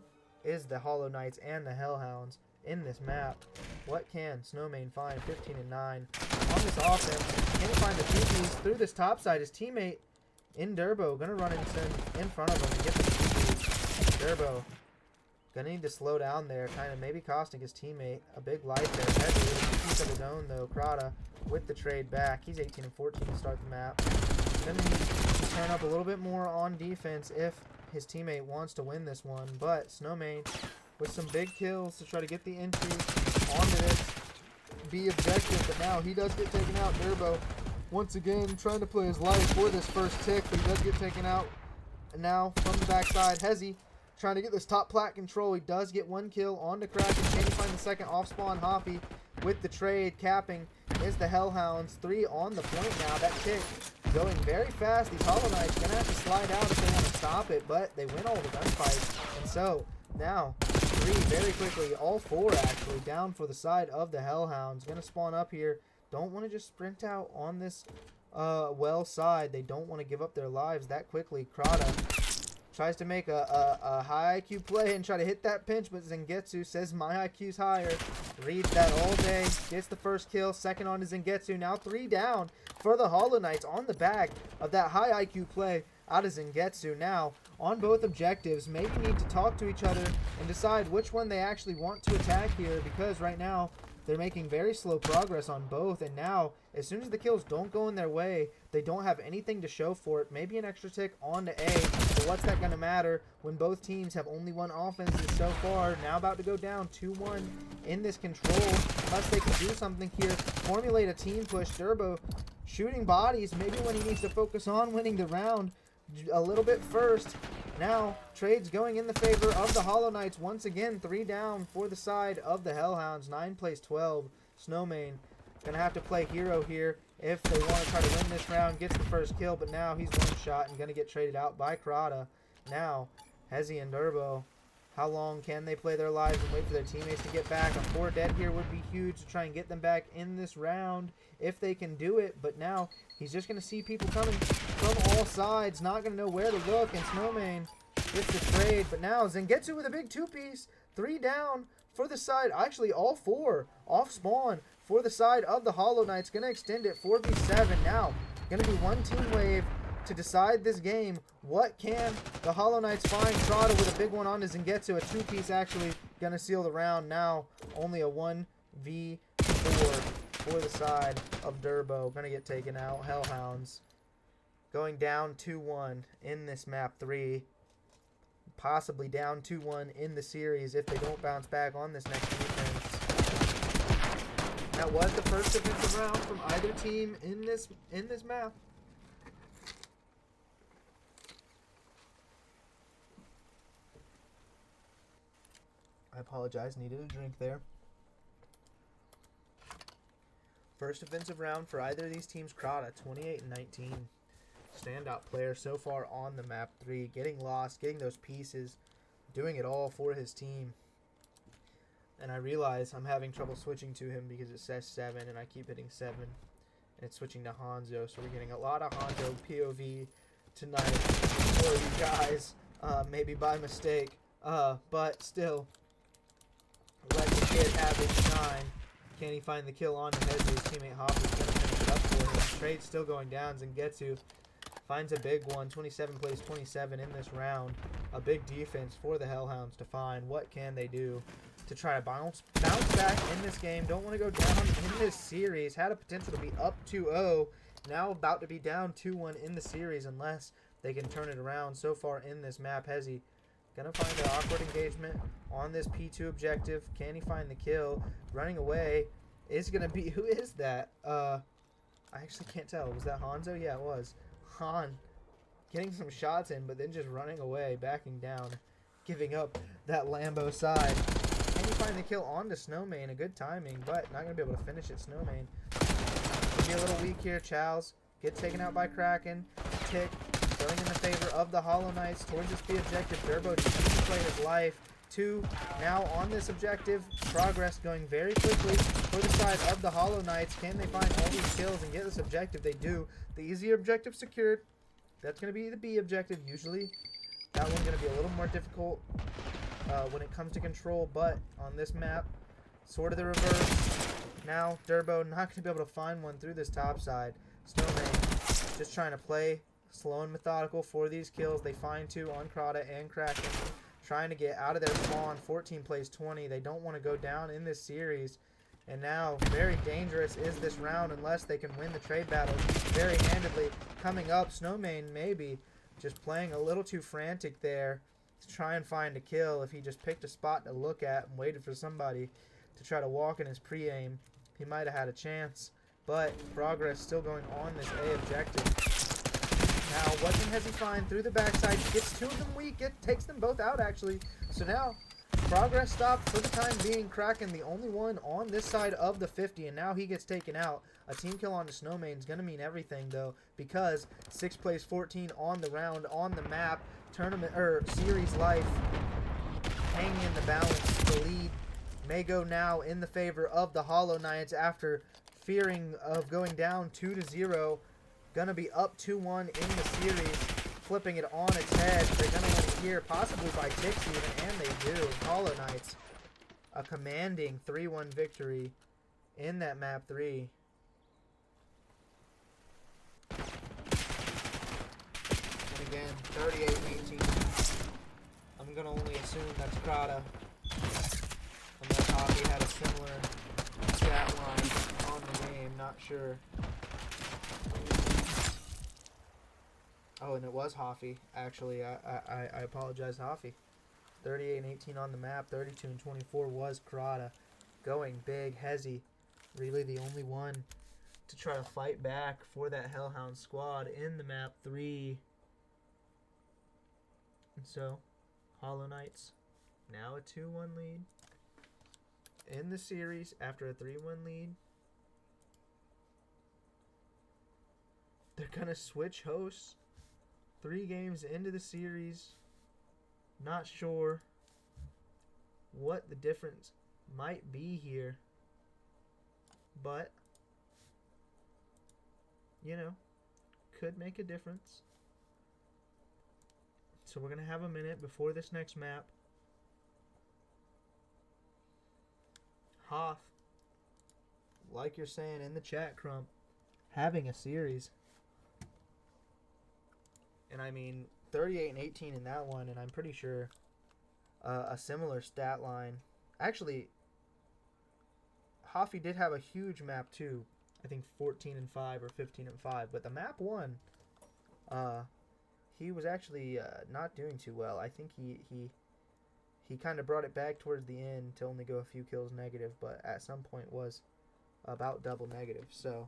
is the Hollow Knights and the Hellhounds in this map. What can Snowman find? 15-9 on this offense. Can he find the TPs through this top side? His teammate in Durbo gonna run in front of him and get the TPs. Durbo gonna need to slow down there, kind of maybe costing his teammate a big life there. Heavy with a piece of his own though. Crata with the trade back. He's 18-14 to start the map. Gonna need to turn up a little bit more on defense if his teammate wants to win this one, but Snowman with some big kills to try to get the entry onto this B objective, but now he does get taken out. Durbo once again trying to play his life for this first tick, but he does get taken out. And now from the backside, Hezzy trying to get this top plat control. He does get 1 kill onto Kraken. Can he find the second off spawn? Hoppy with the trade. Capping is the Hellhounds. 3 on the point now. That tick going very fast. These Hollow Knights gonna have to slide out if they want to stop it, but they win all the gunfights. And so now 3 very quickly, all 4 actually down for the side of the Hellhounds. Gonna spawn up here. Don't want to just sprint out on this well side. They don't want to give up their lives that quickly. Crata tries to make a high IQ play and try to hit that pinch, but Zangetsu says my IQ's higher. Reads that all day. Gets the first kill. Second on to Zangetsu. Now 3 down for the Hollow Knights on the back of that high IQ play out of Zangetsu. Now on both objectives, maybe need to talk to each other and decide which one they actually want to attack here, because right now they're making very slow progress on both, and now as soon as the kills don't go in their way, they don't have anything to show for it. Maybe an extra tick on to A, but what's that going to matter when both teams have only 1 offensive so far? Now about to go down 2-1 in this control, unless they can do something here. Formulate a team push. Durbo shooting bodies, maybe when he needs to focus on winning the round a little bit first. Now trades going in the favor of the Hollow Knights. Once again, 3 down for the side of the Hellhounds. 9 plays 12. Snowman gonna have to play hero here if they want to try to win this round. Gets the first kill, but now he's 1 shot and gonna get traded out by Crata. Now Hezzy and Durbo, how long can they play their lives and wait for their teammates to get back? A 4 dead here would be huge to try and get them back in this round if they can do it, but now he's just going to see people coming from all sides, not going to know where to look, and Snowman gets the trade, but now Zangetsu with a big 2-piece, 3 down for the side, actually all 4 off spawn for the side of the Hollow Knights, going to extend it 4v7 now, going to be 1 team wave to decide this game. What can the Hollow Knights find? Crata with a big one on to Zangetsu, a 2-piece actually going to seal the round. Now only a 1v4 for the side of Durbo. Going to get taken out. Hellhounds going down 2-1 in this map 3. possibly down 2-1 in the series if they don't bounce back on this next defense. That was the first defensive round from either team in this map. I apologize, needed a drink there. First defensive round for either of these teams, Crota, 28-19. Standout player so far on the map 3, getting lost, getting those pieces, doing it all for his team. And I realize I'm having trouble switching to him because it says 7 and I keep hitting 7. And it's switching to Hanzo, so we're getting a lot of Hanzo POV tonight for you guys, maybe by mistake, but still, let the kid have his shine. Can he find the kill on him? His teammate Hopper's going to finish it up for him. Trade's still going down. Zangetsu finds a big one. 27 plays 27 in this round. A big defense for the Hellhounds to find. What can they do to try to bounce back in this game? Don't want to go down in this series. Had a potential to be up 2-0. Now about to be down 2-1 in the series unless they can turn it around. So far in this map, Hezi gonna find an awkward engagement on this P2 objective. Can he find the kill? Running away is gonna be, who is that? I actually can't tell. Was that Hanzo? Yeah, it was. Han getting some shots in, but then just running away, backing down, giving up that Lambo side. Can he find the kill onto Snowman? A good timing, but not gonna be able to finish it. Snowman be a little weak here. Chows get taken out by Kraken. Tick going in the favor of the Hollow Knights towards this B objective. Durbo just needs to play his life. 2 now on this objective. Progress going very quickly for the side of the Hollow Knights. Can they find all these kills and get this objective? They do. The easier objective secured. That's going to be the B objective usually. That one's going to be a little more difficult when it comes to control, but on this map, sort of the reverse. Now, Durbo not going to be able to find one through this top side. Snowman just trying to play slow and methodical for these kills. They find 2 on Crota and Kraken. Trying to get out of their spawn. 14 plays 20. They don't want to go down in this series. And now, very dangerous is this round unless they can win the trade battle very handedly. Coming up, Snowman maybe just playing a little too frantic there to try and find a kill. If he just picked a spot to look at and waited for somebody to try to walk in his pre-aim, he might have had a chance. But progress still going on this A objective. Now, what can Hezi find through the backside? Gets 2 of them weak. It takes them both out, actually. So now, progress stopped for the time being. Kraken, the only one on this side of the 50, and now he gets taken out. A team kill on the Snowman is going to mean everything, though, because 6 plays 14 on the round, on the map, tournament, series life, hanging in the balance. The lead may go now in the favor of the Hollow Knights after fearing of going down 2-0. Gonna be up 2-1 in the series, flipping it on its head. They're gonna win it here, possibly by ticks even, and they do. Hollow Knights, a commanding 3-1 victory in that map 3. And again, 38-18. I'm gonna only assume that's Crota, unless Hockey had a similar stat line on the game, not sure. Oh, and it was Hoffy. Actually, I apologize, Hoffy. 38-18 on the map. 32-24 was Crota. Going big. Hezi, really the only one to try to fight back for that Hellhound squad in the map 3. And so, Hollow Knights now a 2-1 lead in the series after a 3-1 lead. They're going to switch hosts 3 games into the series. Not sure what the difference might be here. But, you know, could make a difference. So we're going to have a minute before this next map. Hoff, like you're saying in the chat, Crump, having a series. And I mean, 38-18 in that one, and I'm pretty sure a similar stat line. Actually, Hoffy did have a huge map too. I think 14-5 or 15-5. But the map 1, he was actually not doing too well. I think he kind of brought it back towards the end to only go a few kills negative, but at some point was about double negative. So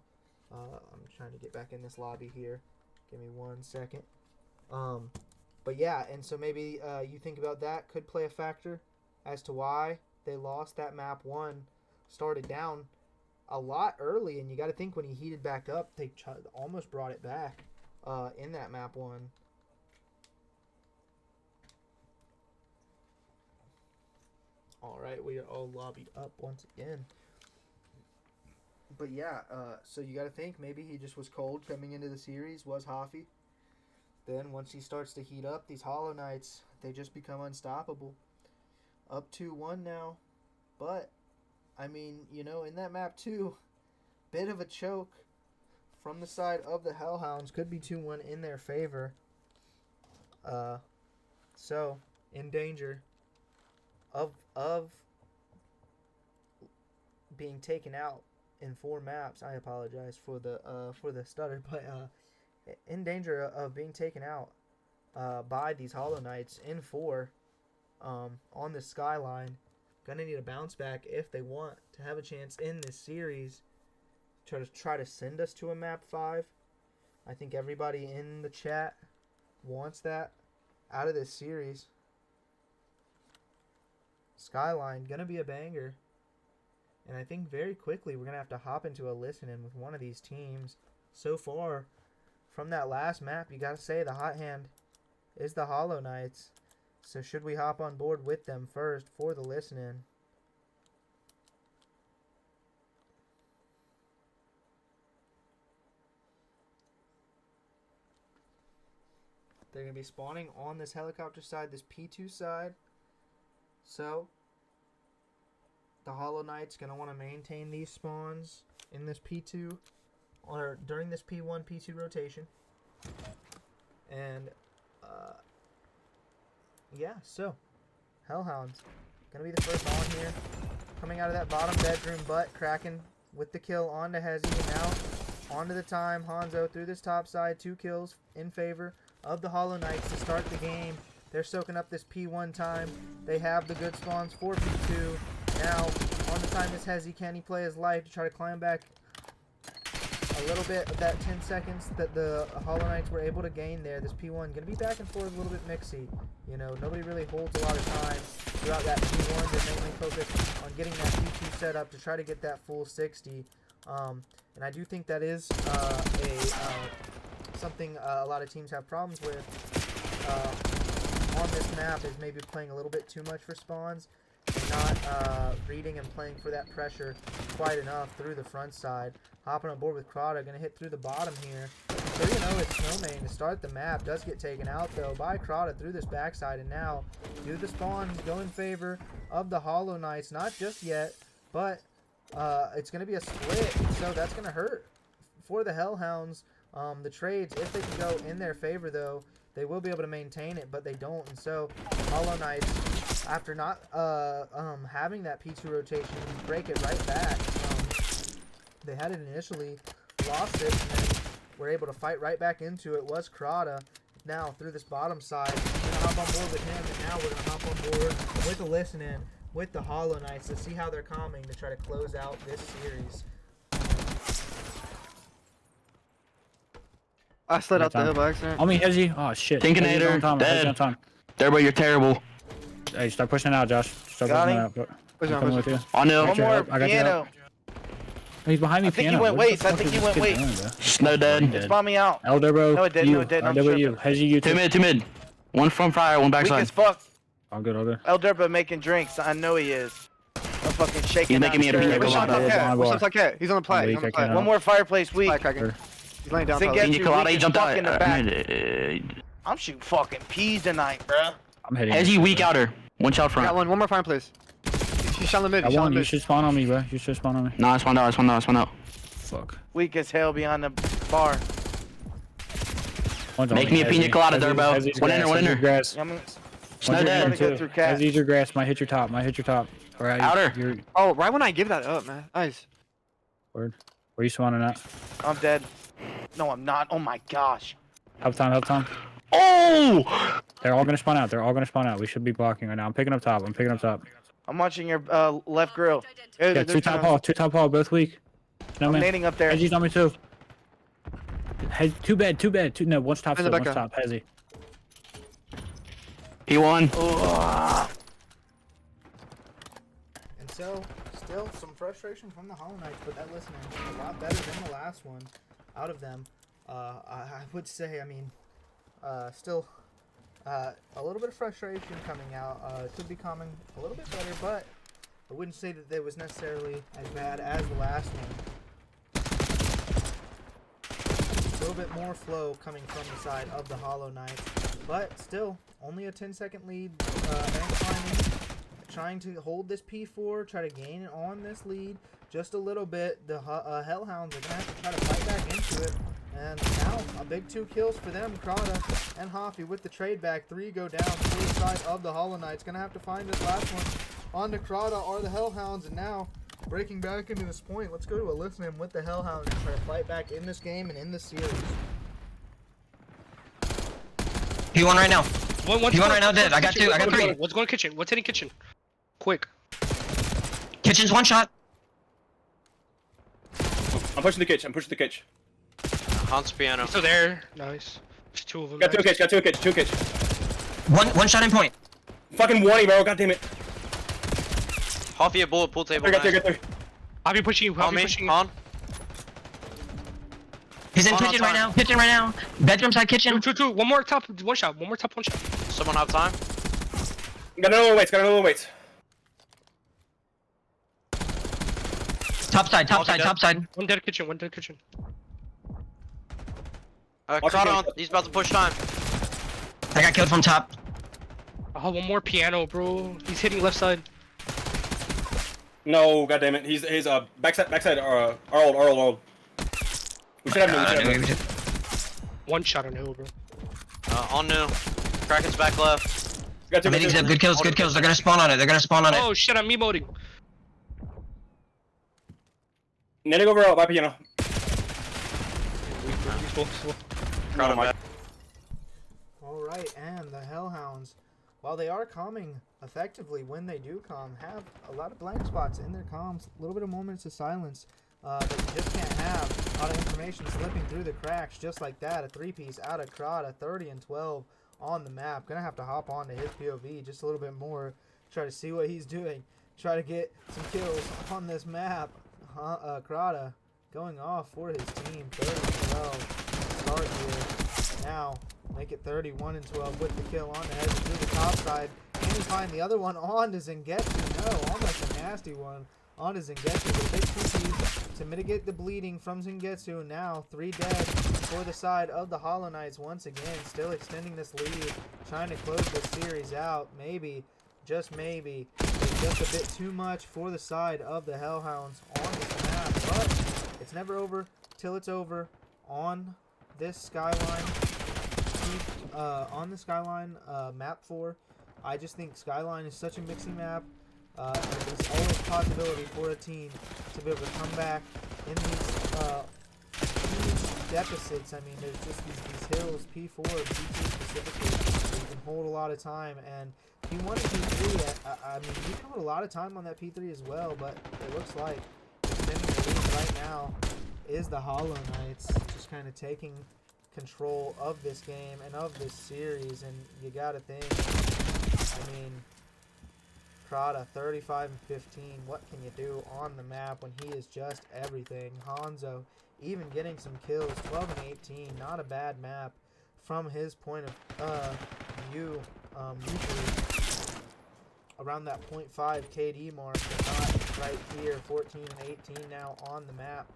I'm trying to get back in this lobby here. Give me 1 second. But yeah, and so maybe you think about that could play a factor as to why they lost that map 1. Started down a lot early, and you got to think when he heated back up, they almost brought it back in that map 1. All right, we are all lobbied up once again. But yeah, so you got to think maybe he just was cold coming into the series, was Hoffy. Then once he starts to heat up, these Hollow Knights, they just become unstoppable. Up 2-1 now. But, I mean, you know, in that map 2, bit of a choke from the side of the Hellhounds. Could be 2-1 in their favor. So, in danger of being taken out in 4 maps. I apologize for the stutter, but in danger of being taken out by these Hollow Knights in 4 on the skyline. Gonna need a bounce back if they want to have a chance in this series. Try to send us to a map 5. I think everybody in the chat wants that out of this series. Skyline gonna be a banger. And I think very quickly we're going to have to hop into a listen-in with one of these teams. So far, from that last map, you got to say the hot hand is the Hollow Knights. So should we hop on board with them first for the listen-in? They're going to be spawning on this helicopter side, this P2 side. So the Hollow Knight's going to want to maintain these spawns in this P2 or during this P1, P2 rotation. And, yeah, so Hellhounds going to be the first on here. Coming out of that bottom bedroom, but Kraken with the kill onto Hezzy. And now onto the time. Hanzo through this top side. 2 kills in favor of the Hollow Knights to start the game. They're soaking up this P1 time. They have the good spawns for P2. Now, on the time is Hezzy. Can he play his life to try to climb back a little bit of that 10 seconds that the Hollow Knights were able to gain there? This P1 going to be back and forth a little bit mixy. You know, nobody really holds a lot of time throughout that P1. They're mainly focused on getting that P2 set up to try to get that full 60. And I do think that is something a lot of teams have problems with on this map, is maybe playing a little bit too much for spawns. Not reading and playing for that pressure quite enough through the front side. Hopping on board with Crota, going to hit through the bottom here. So you know it's Snowman to start the map. Does get taken out though by Crota through this backside, and now do the spawns go in favor of the Hollow Knights. Not just yet, but it's going to be a split, so that's going to hurt for the Hellhounds. The trades, if they can go in their favor though, they will be able to maintain it, but they don't. And so Hollow Knights, after not having that P2 rotation, break it right back. They had it initially, lost it, and then were able to fight right back into it. Was Crota. Now through this bottom side, we're going to hop on board with him, and now we're going to hop on board with the listen-in with the Hollow Knights to see how they're coming to try to close out this series. I slid out the hill by accident. On me, Hezzy. Oh, shit. Tinkinator, dead. Turbo, you're terrible. Hey, start pushing out, Josh. Start Got pushing him. out. Bro. Push I'm on, coming push with you. On nil. One more I got you piano. out. He's behind me, I think he piano. went What the waste. I fuck think is he this went kid waste. doing, bro? Snow He's dead. dead. Spawn me out. El Durbo, No, it didn't, you. no, it didn't. I'm RW, you. tripping. Hezzy, you too. Two mid. One front fire, one Weak backside. as fuck. All good, all good. El Durba making drinks. I know he is. I'm fucking shaking. He's making me a downstairs. drink. Where's Come Sean on, Tuckett? Where's Sean Tuckett? He's on the play. He's on the play. One more fireplace weak. Play, Kraken. He's laying down. Zing probably. gets Pina you colada, weak he as jumped fuck out. in the back. I'm shooting fucking peas tonight, bruh. I'm hitting. Hezzy weak outer. One shot Got front. one more fireplace. He's shot in the mid. I He's shot in won. the You mid. should spawn on me, bro. You should spawn on me. Nah, I spawned out. Fuck. Weak as hell behind the bar. One's on Make me a Hezzy. pina colada, Hezzy's- Durbo. Hezzy's One in grass, there, one in Hezzy's there. grass. I mean, Snow One's Trying dead. to go through cat. Hezzy's your grass. Might hit your top. Or Outer. You're, Oh, right when I give that up, man. Nice. word. Where you spawning at? I'm dead. No, I'm not. Oh my gosh. Help time. Oh! They're all gonna spawn out. They're all gonna spawn out. We should be blocking right now. I'm picking up top. I'm picking up top. I'm watching your left grill. Yeah, two top hall. Two top hall. Both weak. No I'm man. nading up there. Hezzy's on me too. Two bed. No, one's top. In the One's back top. Hezzy. He won. And so, still some frustration from the Hollow Knights, but that listening a lot better than the last one. Out of them, I would say, I mean, still a little bit of frustration coming out. It could be coming a little bit better, but I wouldn't say that it was necessarily as bad as the last one. A little bit more flow coming from the side of the Hollow Knights, but still only a 10-second lead. And climbing, trying to hold this P4, try to gain on this lead just a little bit. The Hellhounds are gonna have to try to fight back into it. And now, a big 2 kills for them. Krata and Hoffy with the trade back. 3 go down to the side of the Hollow Knights. Gonna have to find this last one. On to Krata are the Hellhounds. And now, breaking back into this point, let's go to Elysium with the Hellhounds and try to fight back in this game and in this series. P1 right now. One P1 right now dead. I got 2. I got 3. What's going kitchen? What's hitting kitchen? Quick. Kitchen's 1 shot. I'm pushing the kitch. I'm pushing the kitch. Hans piano. Still there. Nice. There's 2 of them. Got 2 kitch. Got 2 kitch. 2 kitch. One shot in point. Fucking 1, bro. God damn it. Hoffy a bullet pool table. Got 3. Got 3. I'll be pushing you. I'll On be me. pushing you. On. He's in On kitchen right time. now. Kitchen right now. Bedroom side kitchen. Two. One more top. One shot. One more top. One shot. Someone have time? Got another weights. Got another weights. Top side. Top Okay, side. dead. Top side. One dead kitchen. One dead kitchen. Watch Crowd the on. game. He's about to push time. I got killed from top. Oh, one more piano, bro. He's hitting left side. No, god damn it. He's backside our old. We should have him. We should have him. One shot on hill, bro. On new. Kraken's back left. Got 2. Meetings up. Good kills. Good kills. They're gonna spawn on it. They're gonna spawn on it. Oh shit, I'm emoting. Netting over by piano. Crowd on back. Alright, and the Hellhounds, while they are calming effectively when they do calm, have a lot of blank spots in their comms. A little bit of moments of silence that you just can't have. A lot of information slipping through the cracks just like that. A 3-piece out of Krata, 30 and 12 on the map. Gonna have to hop on to his POV just a little bit more. Try to see what he's doing. Try to get some kills on this map. Krata going off for his team. 30 and 12. Start here. Now, make it 31 and 12 with the kill on the head through the top side. Can he find the other one on to Zengetsu? No, almost a nasty one on to Zengetsu. The big 2Ps to mitigate the bleeding from Zengetsu. Now, 3 dead for the side of the Hollow Knights once again. Still extending this lead. Trying to close this series out. Maybe, just maybe, it's just a bit too much for the side of the Hellhounds on this map. But it's never over till it's over on this Skyline. On the Skyline map 4. I just think Skyline is such a mixing map. There's always possibility for a team to be able to come back in these huge deficits. I mean, there's just these hills, P4, P2 specifically, you can hold a lot of time. And P1 and P3, I mean, you can hold a lot of time on that P3 as well, but it looks like extending the lead right now is the Hollow Knights, just kind of taking control of this game and of this series. And you gotta think, I mean, Krata 35 and 15, what can you do on the map when he is just everything? Hanzo even getting some kills, 12 and 18, not a bad map from his point of view. Usually around that 0.5 KD mark, but not right here. 14 and 18 now on the map.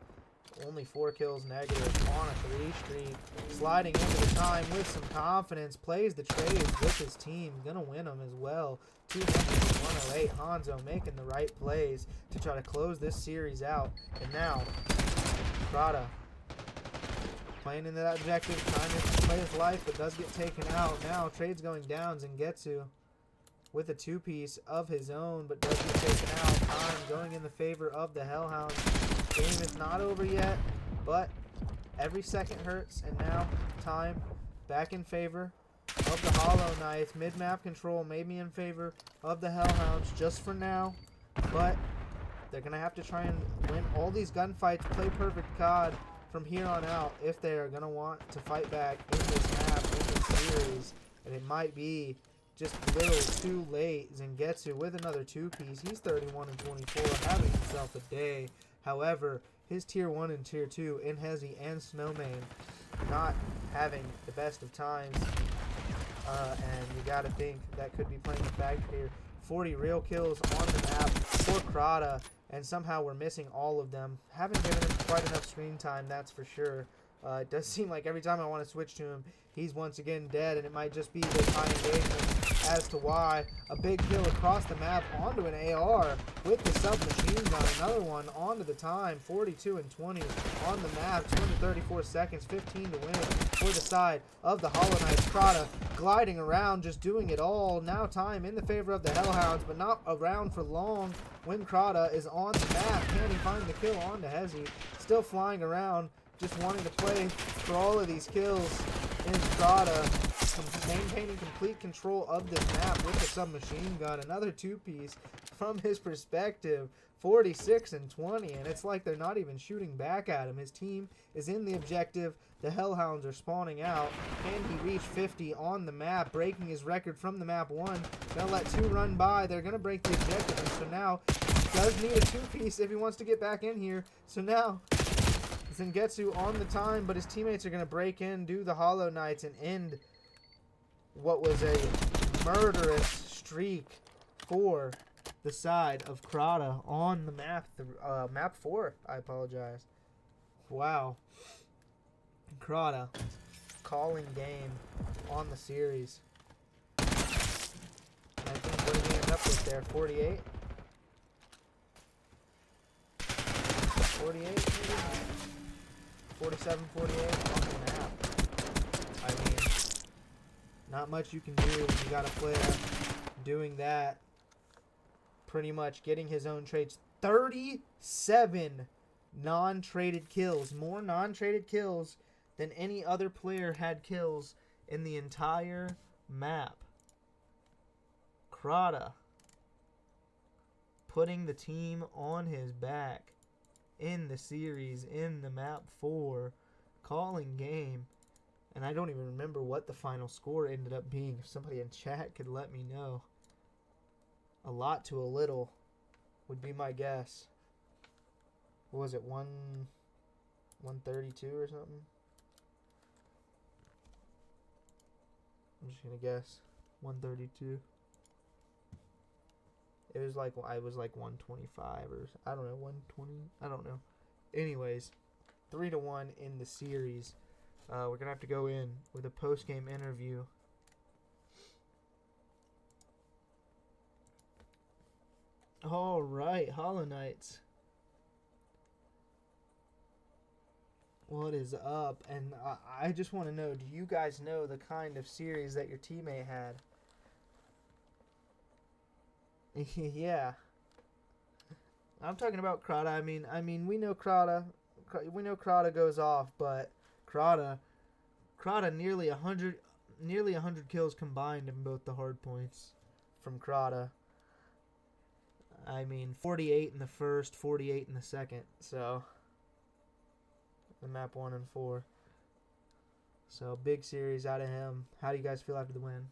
Only 4 kills negative on a 3 streak. Sliding into the time with some confidence. Plays the trades with his team. Gonna win them as well. 200 to 108. Hanzo making the right plays to try to close this series out. And now, Krata playing into that objective. Trying to play his life, but does get taken out. Now, trades going down. Zengetsu with a 2-piece of his own, but does get taken out. Time going in the favor of the Hellhounds. Game is not over yet, but every second hurts, and now time back in favor of the Hollow Knights. Mid-map control may be in favor of the Hellhounds just for now, but they're going to have to try and win all these gunfights, play perfect COD from here on out if they are going to want to fight back in this map, in this series. And it might be just a little too late. Zangetsu with another 2-piece. He's 31 and 24, having himself a day. However, his tier 1 and tier 2, Inhezi and Snowman, not having the best of times. And you got to think that could be playing a factor here. 40 real kills on the map for Krata, and somehow we're missing all of them. Haven't given him quite enough screen time, that's for sure. It does seem like every time I want to switch to him, he's once again dead, and it might just be this high engagement as to why. A big kill across the map onto an AR with the submachine gun. Another one onto the time. 42 and 20 on the map. 234 seconds, 15 to win for the side of the Hollow Knights. Krata gliding around, just doing it all. Now time in the favor of the Hellhounds, but not around for long when Krata is on the map. Can he find the kill onto Hezi? Still flying around, just wanting to play for all of these kills in Krata, maintaining complete control of this map with the submachine gun. Another 2-piece from his perspective. 46 and 20, and it's like they're not even shooting back at him. His team is in the objective. The Hellhounds are spawning out. Can he reach 50 on the map, breaking his record from the map 1? Gonna let 2 run by. They're gonna break the objective, and so now he does need a 2-piece if he wants to get back in here. So now Zangetsu on the time, but his teammates are going to break in, do the Hollow Knights, and end what was a murderous streak for the side of Krata on the map. Map 4, I apologize. Wow. Krata calling game on the series. I think what did he end up with there? 48? 48 maybe? 47, 48 on the map. I mean, not much you can do when you got a player doing that. Pretty much getting his own trades. 37 non-traded kills. More non-traded kills than any other player had kills in the entire map. Krata putting the team on his back in the series, in the map 4, calling game. And I don't even remember what the final score ended up being. If somebody in chat could let me know. A lot to a little would be my guess. What was it, 132 or something? I'm just gonna guess 132. It was like, I was like 125 or I don't know, 120. I don't know. Anyways, 3-1 in the series. We're gonna have to go in with a post-game interview. All right, Hollow Knights. What is up? And I just want to know, do you guys know the kind of series that your teammate had? Yeah. I'm talking about Krata. I mean, we know Krata. We know Krata goes off, but Krata nearly 100 kills combined in both the hard points from Krata. I mean, 48 in the first, 48 in the second. So the map 1 and 4. So big series out of him. How do you guys feel after the win?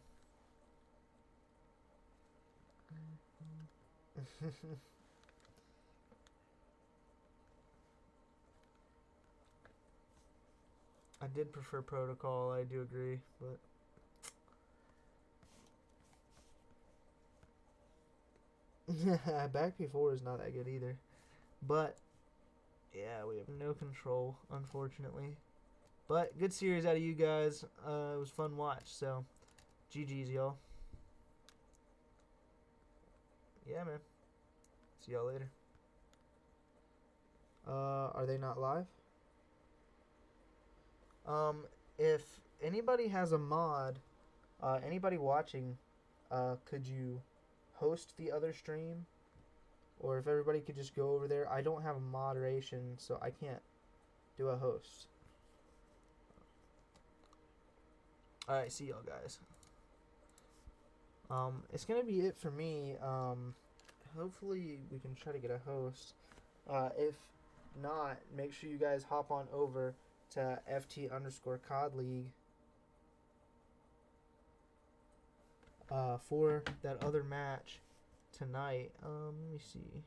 I did prefer protocol, I do agree, but back before is not that good either. But yeah, we have no control, unfortunately. But good series out of you guys. It was fun watch, so GG's, y'all. Yeah, man. See y'all later. Are they not live? If anybody has a mod, anybody watching, could you host the other stream? Or if everybody could just go over there. I don't have a moderation, so I can't do a host. Alright, see y'all guys. It's gonna be it for me. Hopefully we can try to get a host. If not, make sure you guys hop on over to FT_COD League for that other match tonight. Let me see.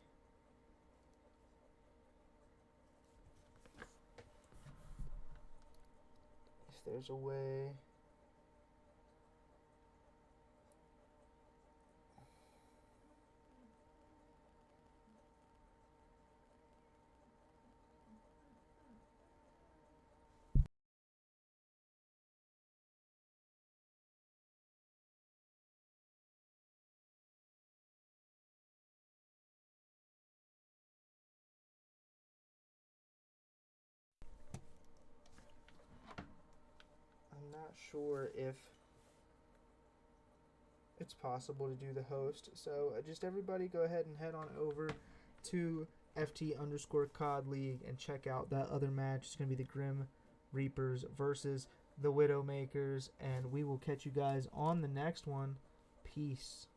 If there's a way. I'm not sure if it's possible to do the host. So just everybody go ahead and head on over to FT_COD League and check out that other match. It's going to be the Grim Reapers versus the Widowmakers. And we will catch you guys on the next one. Peace.